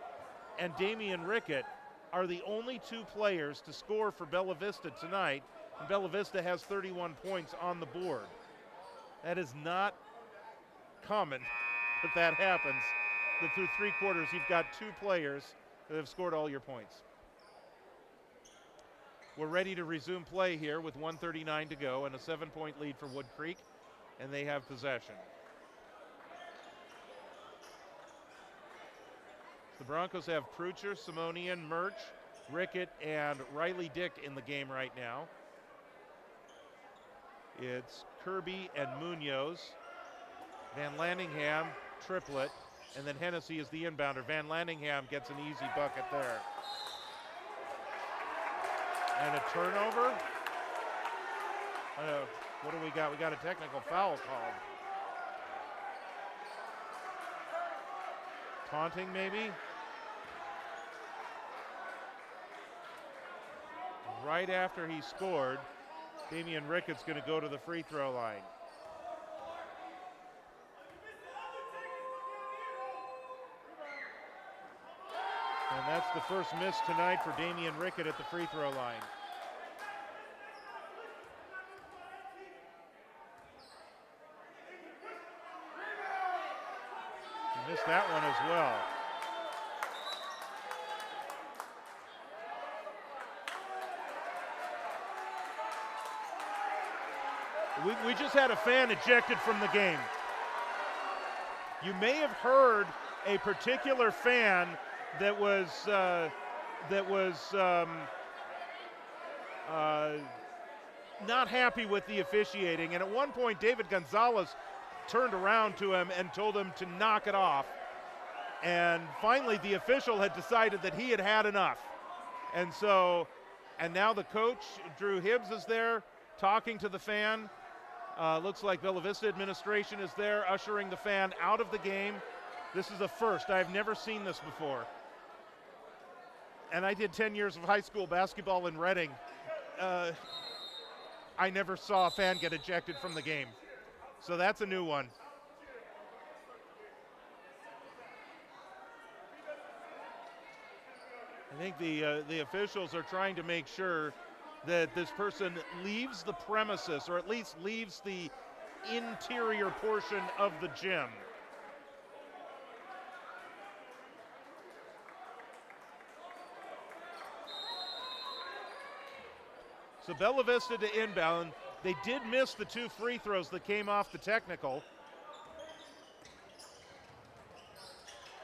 and Damian Rickett are the only 2 players to score for Bella Vista tonight, and Bella Vista has 31 points on the board. That is not common that happens. That through 3 quarters, you've got 2 players that have scored all your points. We're ready to resume play here with 1:39 to go and a 7-point lead for Woodcreek, and they have possession. The Broncos have Prucher, Simonian, Murch, Rickett, and Riley Dick in the game right now. It's Kirby and Munoz, Van Lanningham, triplet, and then Hennessy is the inbounder. Van Lanningham gets an easy bucket there. And a turnover. What do we got? We got a technical foul called. Taunting maybe? Right after he scored, Damian Rickett's going to go to the free throw line. And that's the first miss tonight for Damian Rickett at the free throw line. He missed that one as well. We just had a fan ejected from the game. You may have heard a particular fan that was not happy with the officiating. And at one point, David Gonzalez turned around to him and told him to knock it off. And finally, the official had decided that he had had enough. And now the coach, Drew Hibbs, is there talking to the fan. Looks like Bella Vista administration is there ushering the fan out of the game. This is a first. I've never seen this before. And I did 10 years of high school basketball in Reading. I never saw a fan get ejected from the game. So that's a new one. I think the officials are trying to make sure that this person leaves the premises, or at least leaves the interior portion of the gym. So Bella Vista to inbound. They did miss the 2 free throws that came off the technical.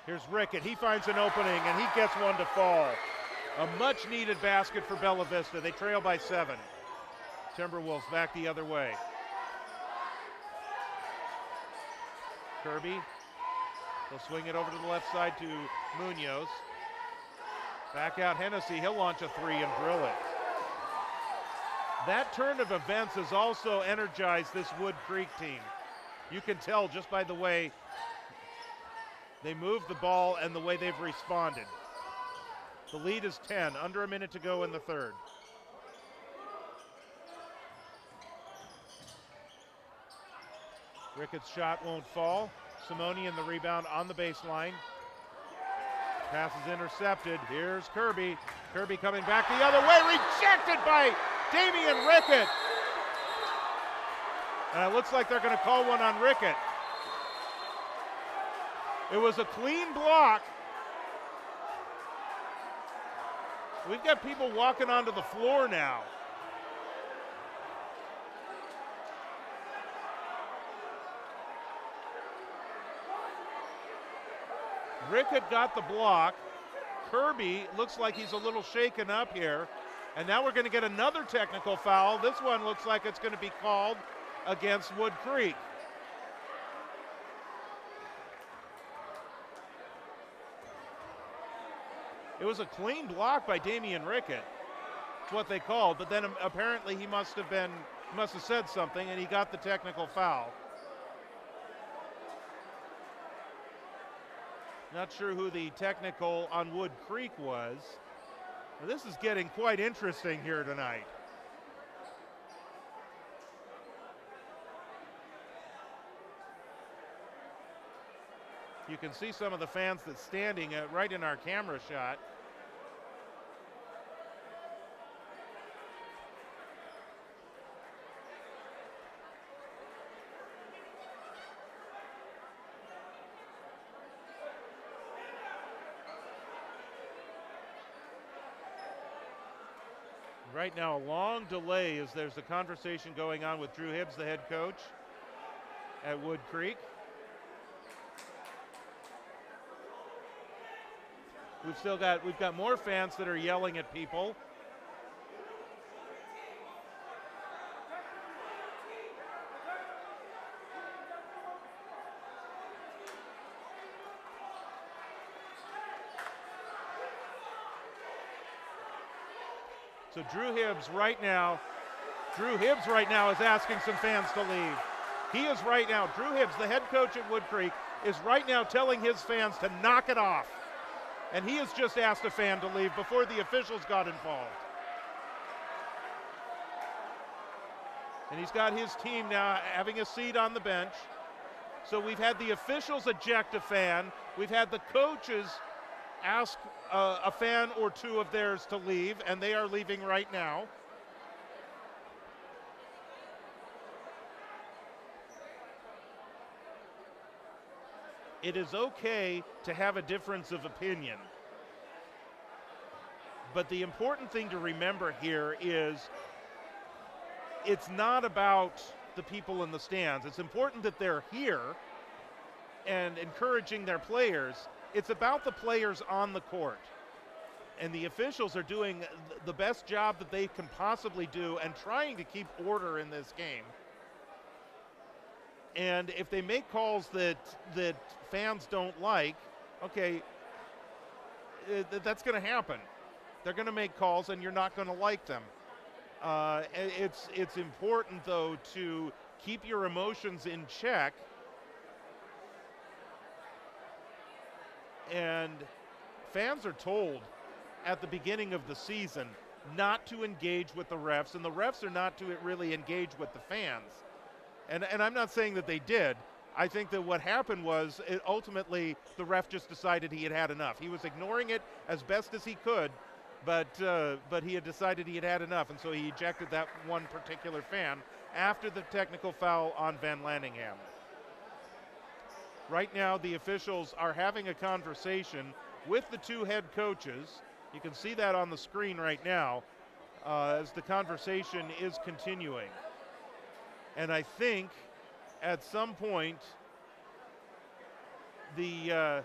Here's Rickett. He finds an opening, and he gets one to fall. A much-needed basket for Bella Vista. They trail by 7. Timberwolves back the other way. Kirby. He'll swing it over to the left side to Munoz. Back out Hennessy. He'll launch a 3 and drill it. That turn of events has also energized this Woodcreek team. You can tell just by the way they move the ball and the way they've responded. The lead is 10, under a minute to go in the third. Rickett's shot won't fall. Simone in the rebound on the baseline. Pass is intercepted. Here's Kirby. Kirby coming back the other way, rejected by Damian Rickett. And it looks like they're going to call one on Rickett. It was a clean block. We've got people walking onto the floor now. Rickett got the block. Kirby looks like he's a little shaken up here. And now we're going to get another technical foul. This one looks like it's going to be called against Woodcreek. It was a clean block by Damian Rickett. It's what they called, but then apparently he must have said something, and he got the technical foul. Not sure who the technical on Woodcreek was. This is getting quite interesting here tonight. You can see some of the fans that's standing right in our camera shot. Right now, a long delay as there's a conversation going on with Drew Hibbs, the head coach at Woodcreek. We've got more fans that are yelling at people. So Drew Hibbs right now is asking some fans to leave. He is right now, Drew Hibbs, the head coach at Woodcreek, is right now telling his fans to knock it off. And he has just asked a fan to leave before the officials got involved. And he's got his team now having a seat on the bench. So we've had the officials eject a fan. We've had the coaches ask a fan or two of theirs to leave, and they are leaving right now. It is okay to have a difference of opinion. But the important thing to remember here is it's not about the people in the stands. It's important that they're here and encouraging their players. It's about the players on the court. And the officials are doing the best job that they can possibly do and trying to keep order in this game. And if they make calls that fans don't like, okay, that's going to happen. They're going to make calls and you're not going to like them. It's important, though, to keep your emotions in check. And fans are told at the beginning of the season not to engage with the refs, and the refs are not to really engage with the fans. And I'm not saying that they did. I think that what happened was ultimately the ref just decided he had had enough. He was ignoring it as best as he could, but he had decided he had had enough, and so he ejected that one particular fan after the technical foul on Van Lanningham. Right now, the officials are having a conversation with the two head coaches. You can see that on the screen right now as the conversation is continuing. And I think at some point the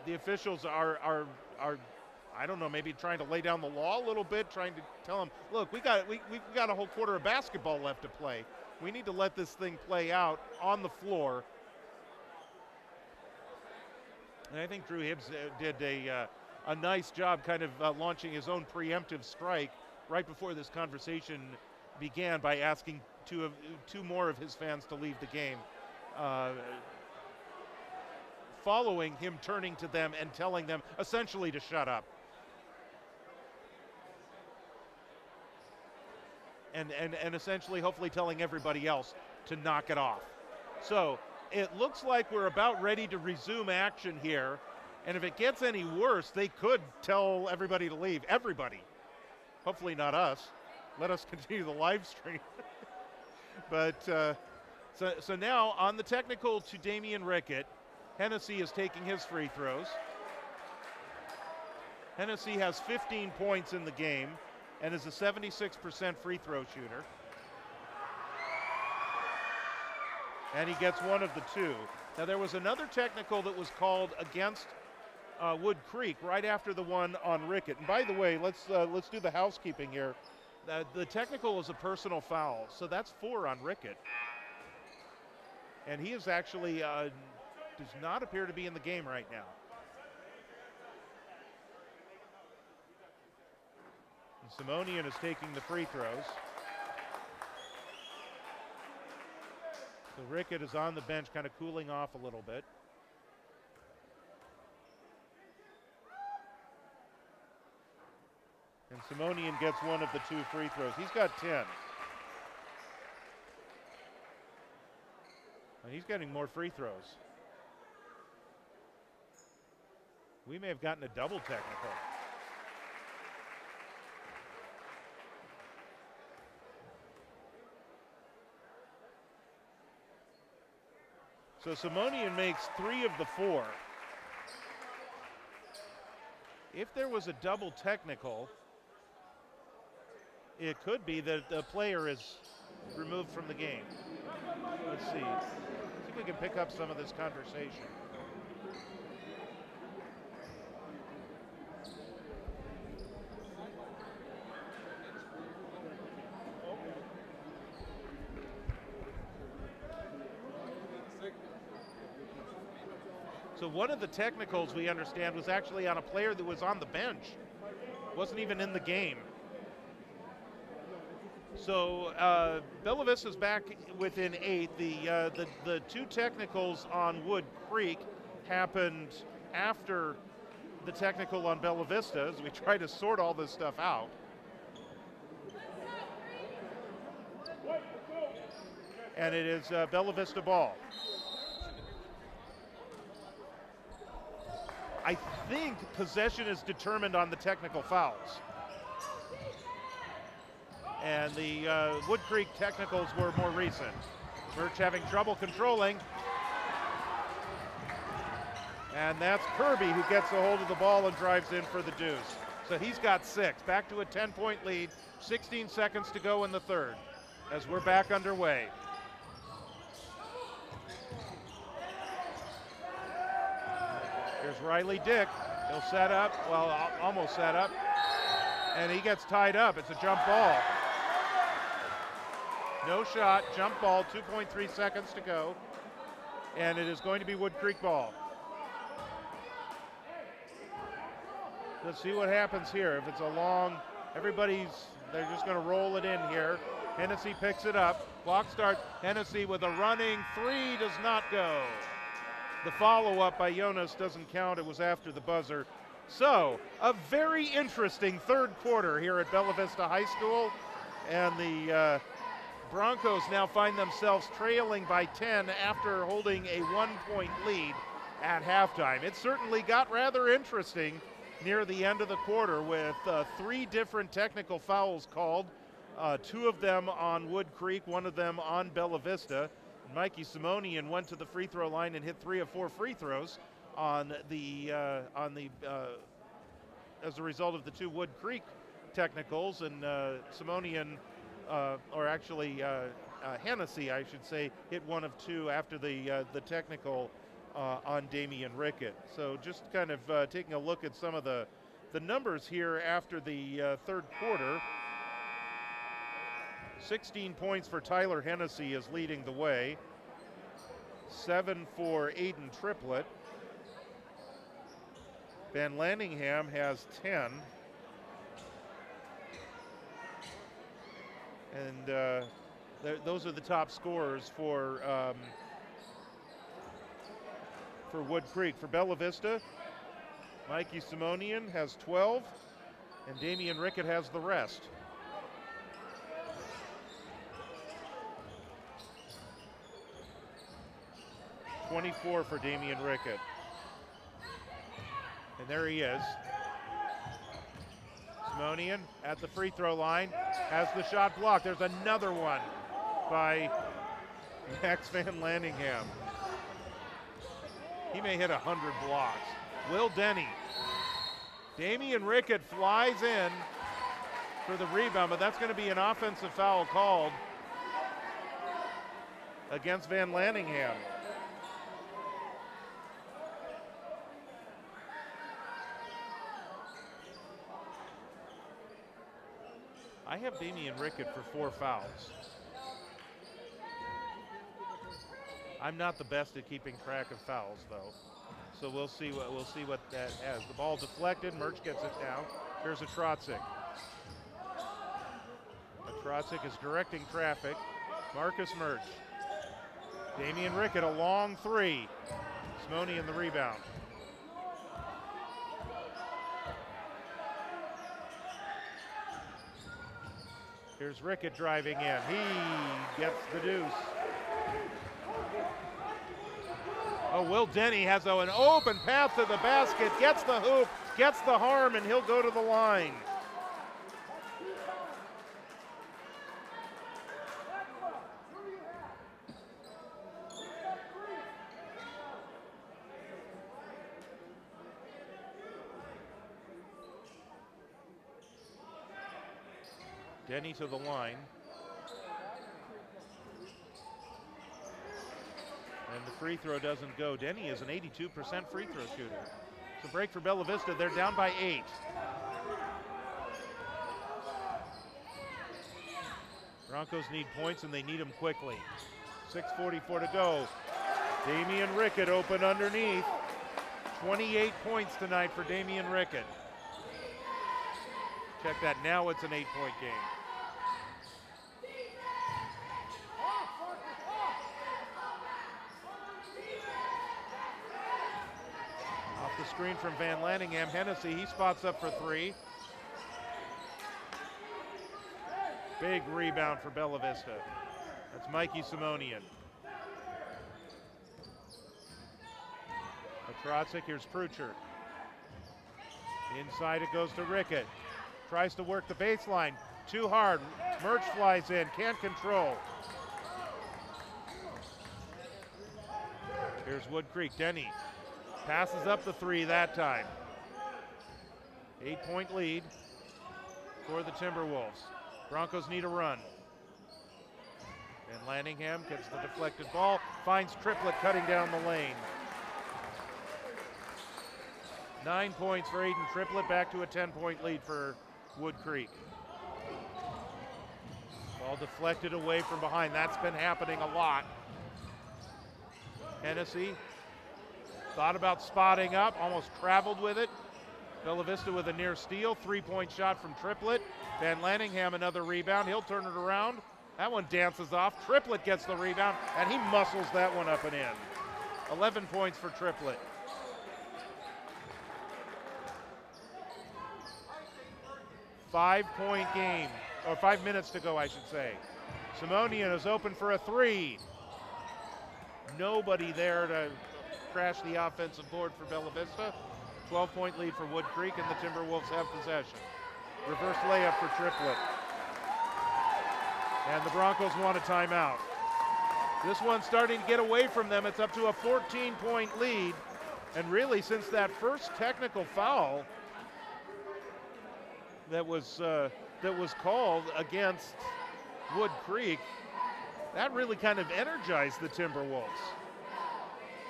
officials are I don't know, maybe trying to lay down the law a little bit, trying to tell them, look, we've got a whole quarter of basketball left to play. We need to let this thing play out on the floor. And I think Drew Hibbs did a nice job kind of launching his own preemptive strike right before this conversation began by asking two more of his fans to leave the game, following him turning to them and telling them essentially to shut up. And essentially hopefully telling everybody else to knock it off. So it looks like we're about ready to resume action here. And if it gets any worse, they could tell everybody to leave. Everybody. Hopefully not us. Let us continue the live stream. But so now on the technical to Damian Rickett, Hennessy is taking his free throws. Hennessy has 15 points in the game and is a 76% free throw shooter. And he gets one of the two. Now there was another technical that was called against Woodcreek right after the one on Rickett. And by the way, let's do the housekeeping here. The technical is a personal foul, so that's 4 on Rickett. And he is actually does not appear to be in the game right now. And Simonian is taking the free throws. So Rickett is on the bench, kind of cooling off a little bit. And Simonian gets one of the 2 free throws. He's got 10. And he's getting more free throws. We may have gotten a double technical. So Simonian makes 3 of the 4. If there was a double technical, it could be that the player is removed from the game. Let's see. See if we can pick up some of this conversation. So one of the technicals, we understand, was actually on a player that was on the bench. Wasn't even in the game. So Bella Vista's back within 8. The 2 technicals on Woodcreek happened after the technical on Bella Vista as we try to sort all this stuff out. And it is Bella Vista ball. I think possession is determined on the technical fouls. And the Woodcreek technicals were more recent. Birch having trouble controlling. And that's Kirby who gets a hold of the ball and drives in for the deuce. So he's got 6. Back to a 10-point lead. 16 seconds to go in the third as we're back underway. Here's Riley Dick. He'll set up, well, almost set up, and he gets tied up. It's a jump ball. No shot, jump ball, 2.3 seconds to go, and it is going to be Woodcreek ball. Let's see what happens here. If it's a long, they're just going to roll it in here. Hennessy picks it up. Clock start. Hennessy with a running three does not go. The follow-up by Jonas doesn't count. It was after the buzzer. So, a very interesting third quarter here at Bella Vista High School. And the Broncos now find themselves trailing by 10 after holding a 1-point lead at halftime. It certainly got rather interesting near the end of the quarter with 3 different technical fouls called. 2 of them on Woodcreek, 1 of them on Bella Vista. Mikey Simonian went to the free throw line and hit 3 of 4 free throws as a result of the 2 Woodcreek technicals, and Simonian, Hennessy, I should say, hit 1 of 2 after the technical on Damian Rickett. So just kind of taking a look at some of the numbers here after the third quarter. 16 points for Tyler Hennessy is leading the way. 7 for Aiden Triplett. Van Lanningham has 10. And those are the top scorers for Woodcreek. For Bella Vista, Mikey Simonian has 12, and Damian Rickett has the rest. .24 for Damian Rickett. And there he is. Simonian at the free throw line, has the shot blocked. There's another one by Max Van Lanningham. He may hit 100 blocks. Will Denny. Damian Rickett flies in for the rebound, but that's going to be an offensive foul called against Van Lanningham. I have Damian Rickett for 4 fouls. I'm not the best at keeping track of fouls, though. So we'll see what that has. The ball deflected. Murch gets it now. Here's a Trotzik. Trotzik is directing traffic. Marcus Murch. Damian Rickett, a long 3. Simonian the rebound. Here's Rickett driving in. He gets the deuce. Oh, Will Denny has an open path to the basket, gets the hoop, gets the harm, and he'll go to the line. Denny to the line. And the free throw doesn't go. Denny is an 82% free throw shooter. It's a break for Bella Vista. They're down by 8. Broncos need points, and they need them quickly. 6:44 to go. Damian Rickett open underneath. 28 points tonight for Damian Rickett. Check that. Now it's an 8-point game. Off the screen from Van Lanningham. Hennessy, he spots up for 3. Big rebound for Bella Vista. That's Mikey Simonian. Trotzik, here's Pruchard. Inside it goes to Rickett. Tries to work the baseline. Too hard. Murch flies in. Can't control. Here's Woodcreek. Denny passes up the 3 that time. 8-point lead for the Timberwolves. Broncos need a run. And Lanningham gets the deflected ball. Finds Triplett cutting down the lane. 9 points for Aiden Triplett, back to a 10-point lead for Woodcreek. Ball deflected away from behind. That's been happening a lot. Hennessy thought about spotting up, almost traveled with it. Bella Vista with a near steal, 3-point shot from Triplett. Van Lanningham another rebound, he'll turn it around. That one dances off, Triplett gets the rebound, and he muscles that one up and in. 11 points for Triplett. Five-point game, or 5 minutes to go, I should say. Simonian is open for a three. Nobody there to crash the offensive board for Bella Vista. 12-point lead for Woodcreek, and the Timberwolves have possession. Reverse layup for Triplett. And the Broncos want a timeout. This one's starting to get away from them. It's up to a 14-point lead. And really, since that first technical foul that was called against Woodcreek, that really kind of energized the Timberwolves.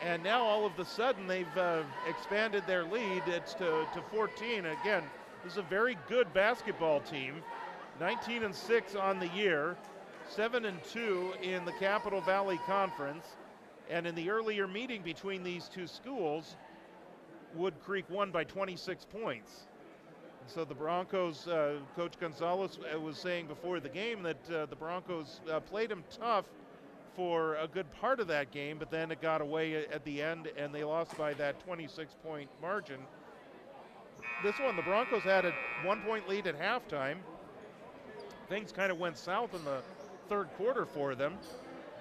And now all of a sudden they've expanded their lead. It's to 14. Again, this is a very good basketball team. 19-6 on the year, 7-2 in the Capital Valley Conference. And in the earlier meeting between these two schools, Woodcreek won by 26 points. So the Broncos, Coach Gonzalez was saying before the game that the Broncos played them tough for a good part of that game, but then it got away at the end and they lost by that 26-point margin. This one, the Broncos had a 1-point lead at halftime. Things kind of went south in the third quarter for them.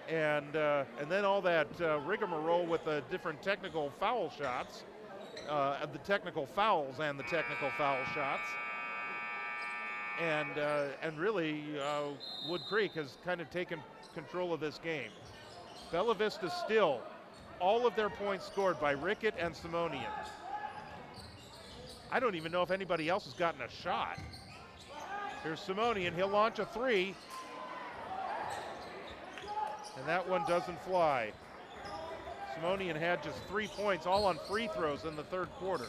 And then all that rigmarole with the different technical foul shots, the technical fouls and the technical foul shots. And really, Woodcreek has kind of taken control of this game. Bella Vista still, all of their points scored by Rickett and Simonian. I don't even know if anybody else has gotten a shot. Here's Simonian, he'll launch a three. And that one doesn't fly. Simonian had just 3 points, all on free throws in the third quarter.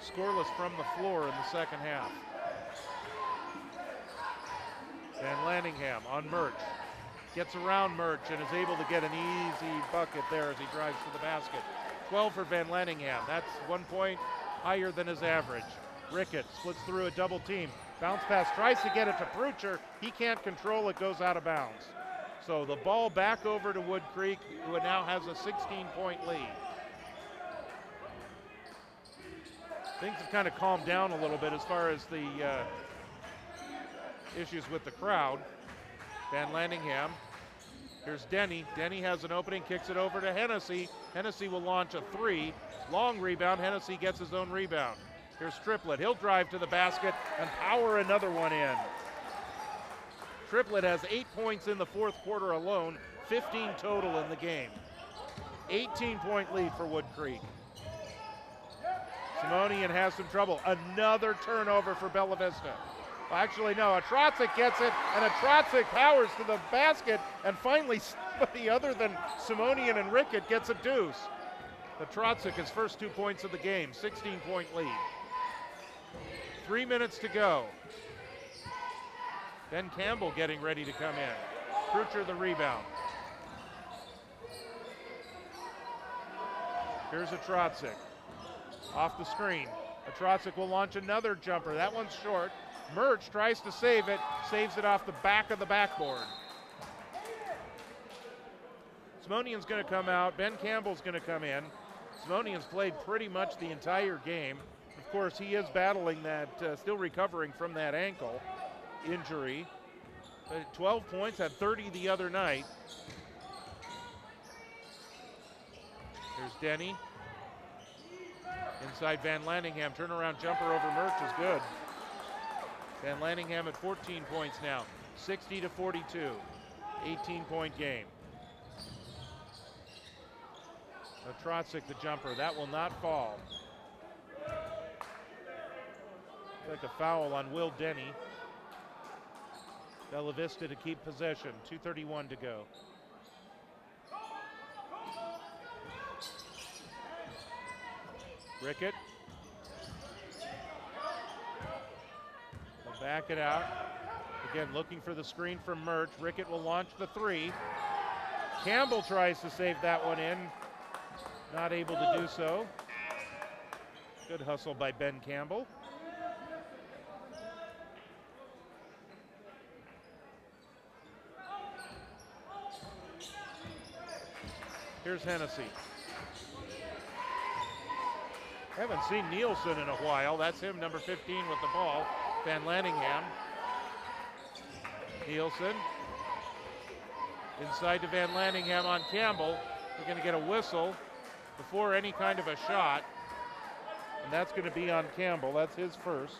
Scoreless from the floor in the second half. Van Lanningham on Murch. Gets around Murch and is able to get an easy bucket there as he drives to the basket. 12 for Van Lanningham. That's 1 point higher than his average. Rickett splits through a double team. Bounce pass, tries to get it to Prucher. He can't control it, goes out of bounds. So the ball back over to Woodcreek, who now has a 16-point lead. Things have kind of calmed down a little bit as far as the issues with the crowd. Van Lanningham. Here's Denny. Denny has an opening, kicks it over to Hennessy. Hennessy will launch a three. Long rebound. Hennessy gets his own rebound. Here's Triplett. He'll drive to the basket and power another one in. Triplett has 8 points in the fourth quarter alone, 15 total in the game. 18-point lead for Woodcreek. Simonian has some trouble. Another turnover for Bella Vista. Actually, no, Atrocic gets it, and Atrocic powers to the basket, and finally somebody other than Simonian and Rickett gets a deuce. Atrocic, his first 2 points of the game, 16-point lead. 3 minutes to go. Ben Campbell getting ready to come in. Prucher the rebound. Here's Atrocic. Off the screen. Atrocic will launch another jumper. That one's short. Murch tries to save it, saves it off the back of the backboard. Simonian's going to come out. Ben Campbell's going to come in. Simonian's played pretty much the entire game. Of course, he is battling that, still recovering from that ankle injury. 12 points, had 30 the other night. Here's Denny. Inside Van Lanningham, turnaround jumper over Murch is good. Van Lanningham at 14 points now, 60-42, 18-point game. Atrocic the jumper, that will not fall. Like a foul on Will Denny. Bella Vista to keep possession, 2:31 to go. Rickett. They'll back it out. Again, looking for the screen from Murch. Rickett will launch the three. Campbell tries to save that one in. Not able to do so. Good hustle by Ben Campbell. Here's Hennessy. Haven't seen Nielsen in a while. That's him, number 15 with the ball. Van Lanningham. Nielsen. Inside to Van Lanningham on Campbell. We're going to get a whistle before any kind of a shot. And that's going to be on Campbell. That's his first.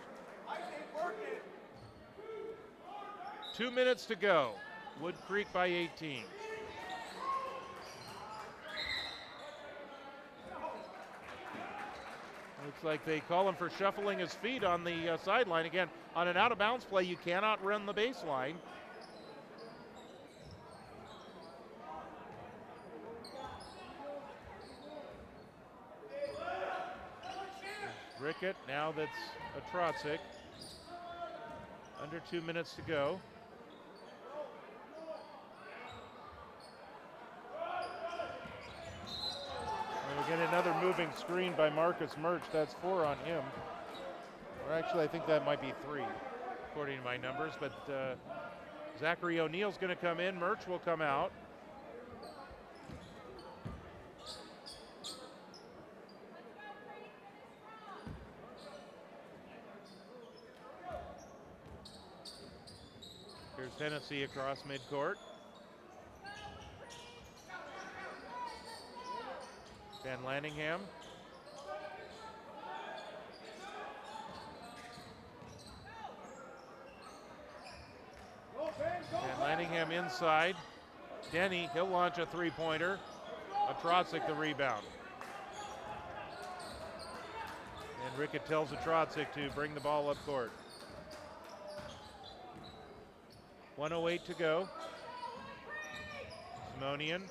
2 minutes to go. Woodcreek by 18. Looks like they call him for shuffling his feet on the sideline. Again, on an out-of-bounds play, you cannot run the baseline. Rickett, now that's a Trotzik. Under 2 minutes to go. And we get another moving screen by Marcus Murch. That's 4 on him. Or actually, I think that might be 3, according to my numbers. But Zachary O'Neill's going to come in. Murch will come out. Here's Hennessy across midcourt. Van Lanningham. Van Lanningham inside. Denny, he'll launch a three-pointer. Trotzik the rebound. And Rickett tells Trotzik to bring the ball up court. 1:08 to go. Simonian.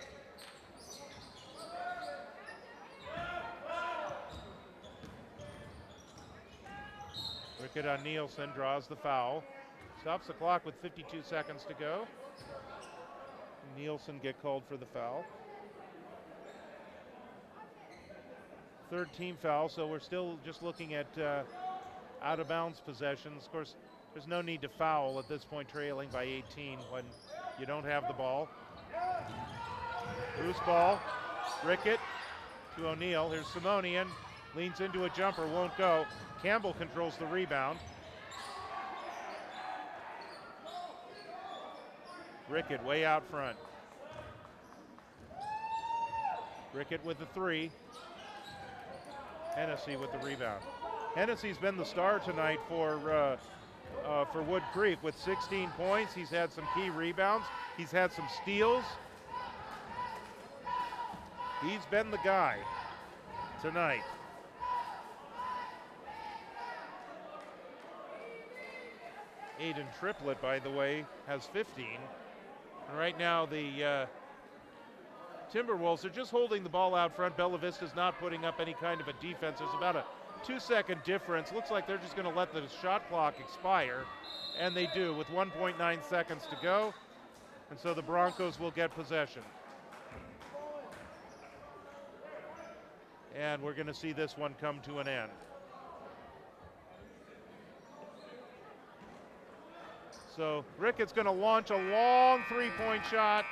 Rickett on Nielsen, draws the foul. Stops the clock with 52 seconds to go. Nielsen get called for the foul. Third team foul, so we're still just looking at out of bounds possessions. Of course, there's no need to foul at this point, trailing by 18 when you don't have the ball. Loose ball, Rickett to O'Neill. Here's Simonian, leans into a jumper, won't go. Campbell controls the rebound. Rickett way out front. Rickett with the three. Hennessy with the rebound. Hennessy's been the star tonight for Woodcreek with 16 points. He's had some key rebounds. He's had some steals. He's been the guy tonight. Aiden Triplett, by the way, has 15. And right now the Timberwolves are just holding the ball out front. Bella Vista's not putting up any kind of a defense. There's about a 2-second difference. Looks like they're just going to let the shot clock expire, and they do with 1.9 seconds to go. And so the Broncos will get possession. And we're going to see this one come to an end. So Rickett's going to launch a long three-point shot.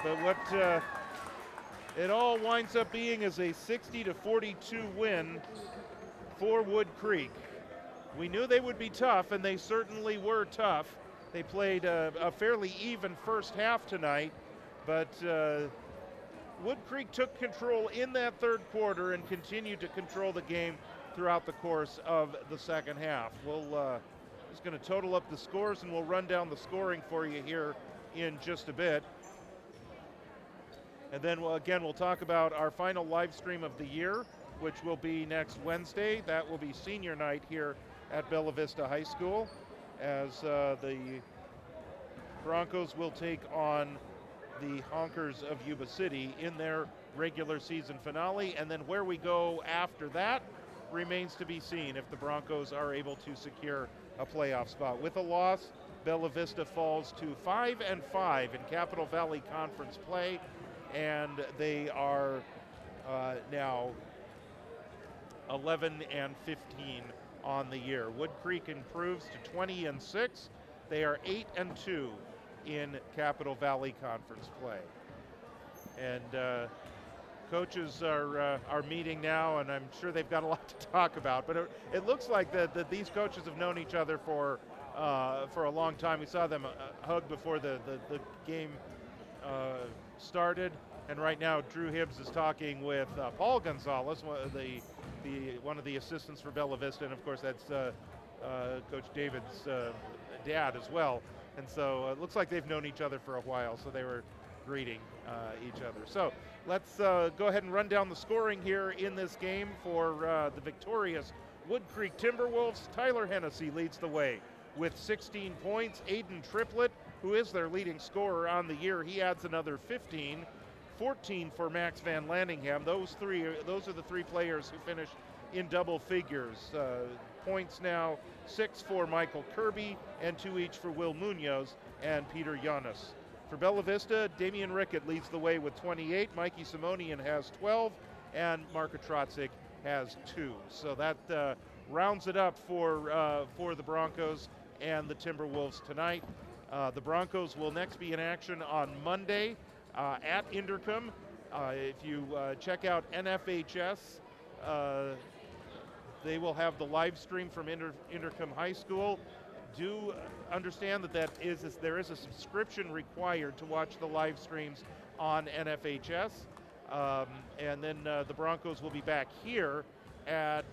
But what it all winds up being is a 60-42 win for Woodcreek. We knew they would be tough, and they certainly were tough. They played a fairly even first half tonight, but Woodcreek took control in that third quarter and continued to control the game throughout the course of the second half. We'll just going to total up the scores, and we'll run down the scoring for you here in just a bit. And then we'll talk about our final live stream of the year, which will be next Wednesday. That will be senior night here at Bella Vista High School, as the Broncos will take on the Honkers of Yuba City in their regular season finale, and then where we go after that remains to be seen if the Broncos are able to secure a playoff spot. With a loss, Bella Vista falls to 5-5 in Capital Valley Conference play, and they are now 11-15 on the year. Woodcreek improves to 20-6. They are 8-2 in Capital Valley Conference play. And coaches are meeting now, and I'm sure they've got a lot to talk about. But it looks like that these coaches have known each other for a long time. We saw them hug before the game started. And right now, Drew Hibbs is talking with Paul Gonzalez, one of the assistants for Bella Vista, and of course that's Coach David's dad as well. And so it looks like they've known each other for a while, so they were greeting each other. So let's go ahead and run down the scoring here in this game for the victorious Woodcreek Timberwolves. Tyler Hennessy leads the way with 16 points. Aiden Triplett, who is their leading scorer on the year, he adds another 15. 14 for Max Van Landingham. Those are the three players who finish in double figures. Points now 6 for Michael Kirby and 2 each for Will Munoz and Peter Giannis. For Bella Vista, Damian Rickett leads the way with 28. Mikey Simonian has 12, and Marka Trotzik has 2. So that rounds it up for the Broncos and the Timberwolves tonight. The Broncos will next be in action on Monday at Inderkum. If you check out NFHS, they will have the live stream from Inderkum High School. Do understand that there is a subscription required to watch the live streams on NFHS. And then the Broncos will be back here at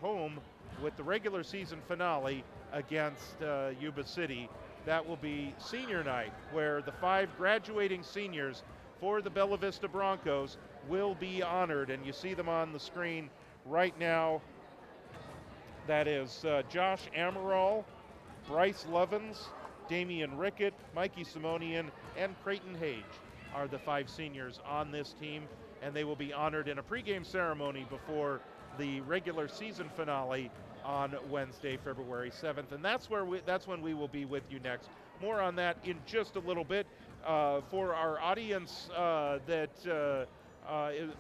home with the regular season finale against Yuba City. That will be senior night, where the 5 graduating seniors for the Bella Vista Broncos will be honored, and you see them on the screen right now. That is Josh Amaral, Bryce Lovins, Damian Rickett, Mikey Simonian, and Creighton Hage are the 5 seniors on this team, and they will be honored in a pregame ceremony before the regular season finale on Wednesday, February 7th, and that's when we will be with you next. More on that in just a little bit. For our audience that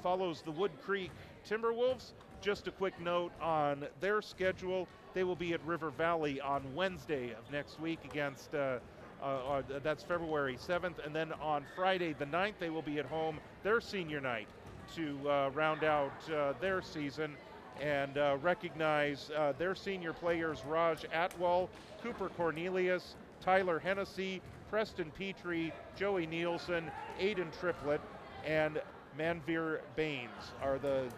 follows the Woodcreek Timberwolves, just a quick note on their schedule. They will be at River Valley on Wednesday of next week against, that's February 7th, and then on Friday the 9th they will be at home, their senior night, to round out their season and recognize their senior players: Raj Atwal, Cooper Cornelius, Tyler Hennessy, Preston Petrie, Joey Nielsen, Aiden Triplett, and Manveer Baines are the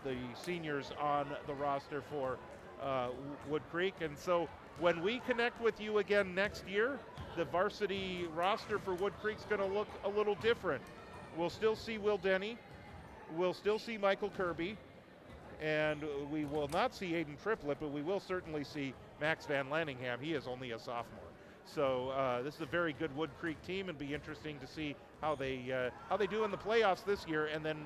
seniors on the roster for Woodcreek. And so when we connect with you again next year, the varsity roster for Woodcreek's going to look a little different. We'll still see Will Denny, we'll still see Michael Kirby, and we will not see Aiden Triplett, but we will certainly see Max Van Landingham. He is only a sophomore. So this is a very good Woodcreek team, and be interesting to see how they do in the playoffs this year, and then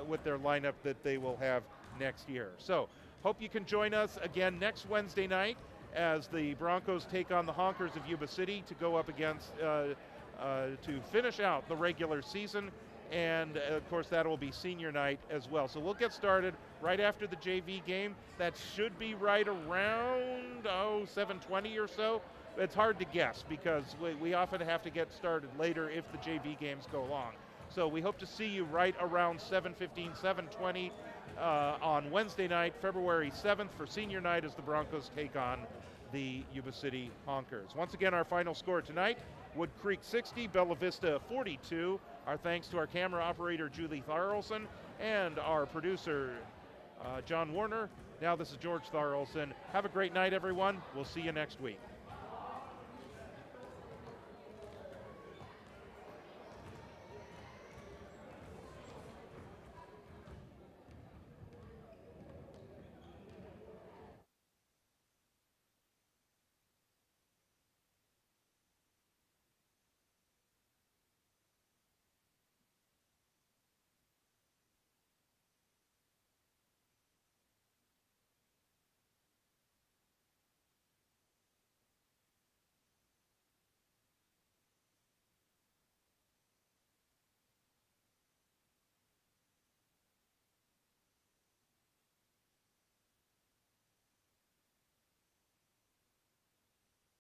with their lineup that they will have next year. So hope you can join us again next Wednesday night as the Broncos take on the Honkers of Yuba City to go up against to finish out the regular season. And of course that will be senior night as well. So we'll get started right after the JV game. That should be right around 7:20 or so. It's hard to guess because we often have to get started later if the JV games go long. So we hope to see you right around 7:15, 7:20 on Wednesday night, February 7th for senior night as the Broncos take on the Yuba City Honkers. Once again, our final score tonight: Woodcreek 60, Bella Vista 42. Our thanks to our camera operator, Julie Tharlson, and our producer, John Warner. Now this is George Tharlson. Have a great night, everyone. We'll see you next week.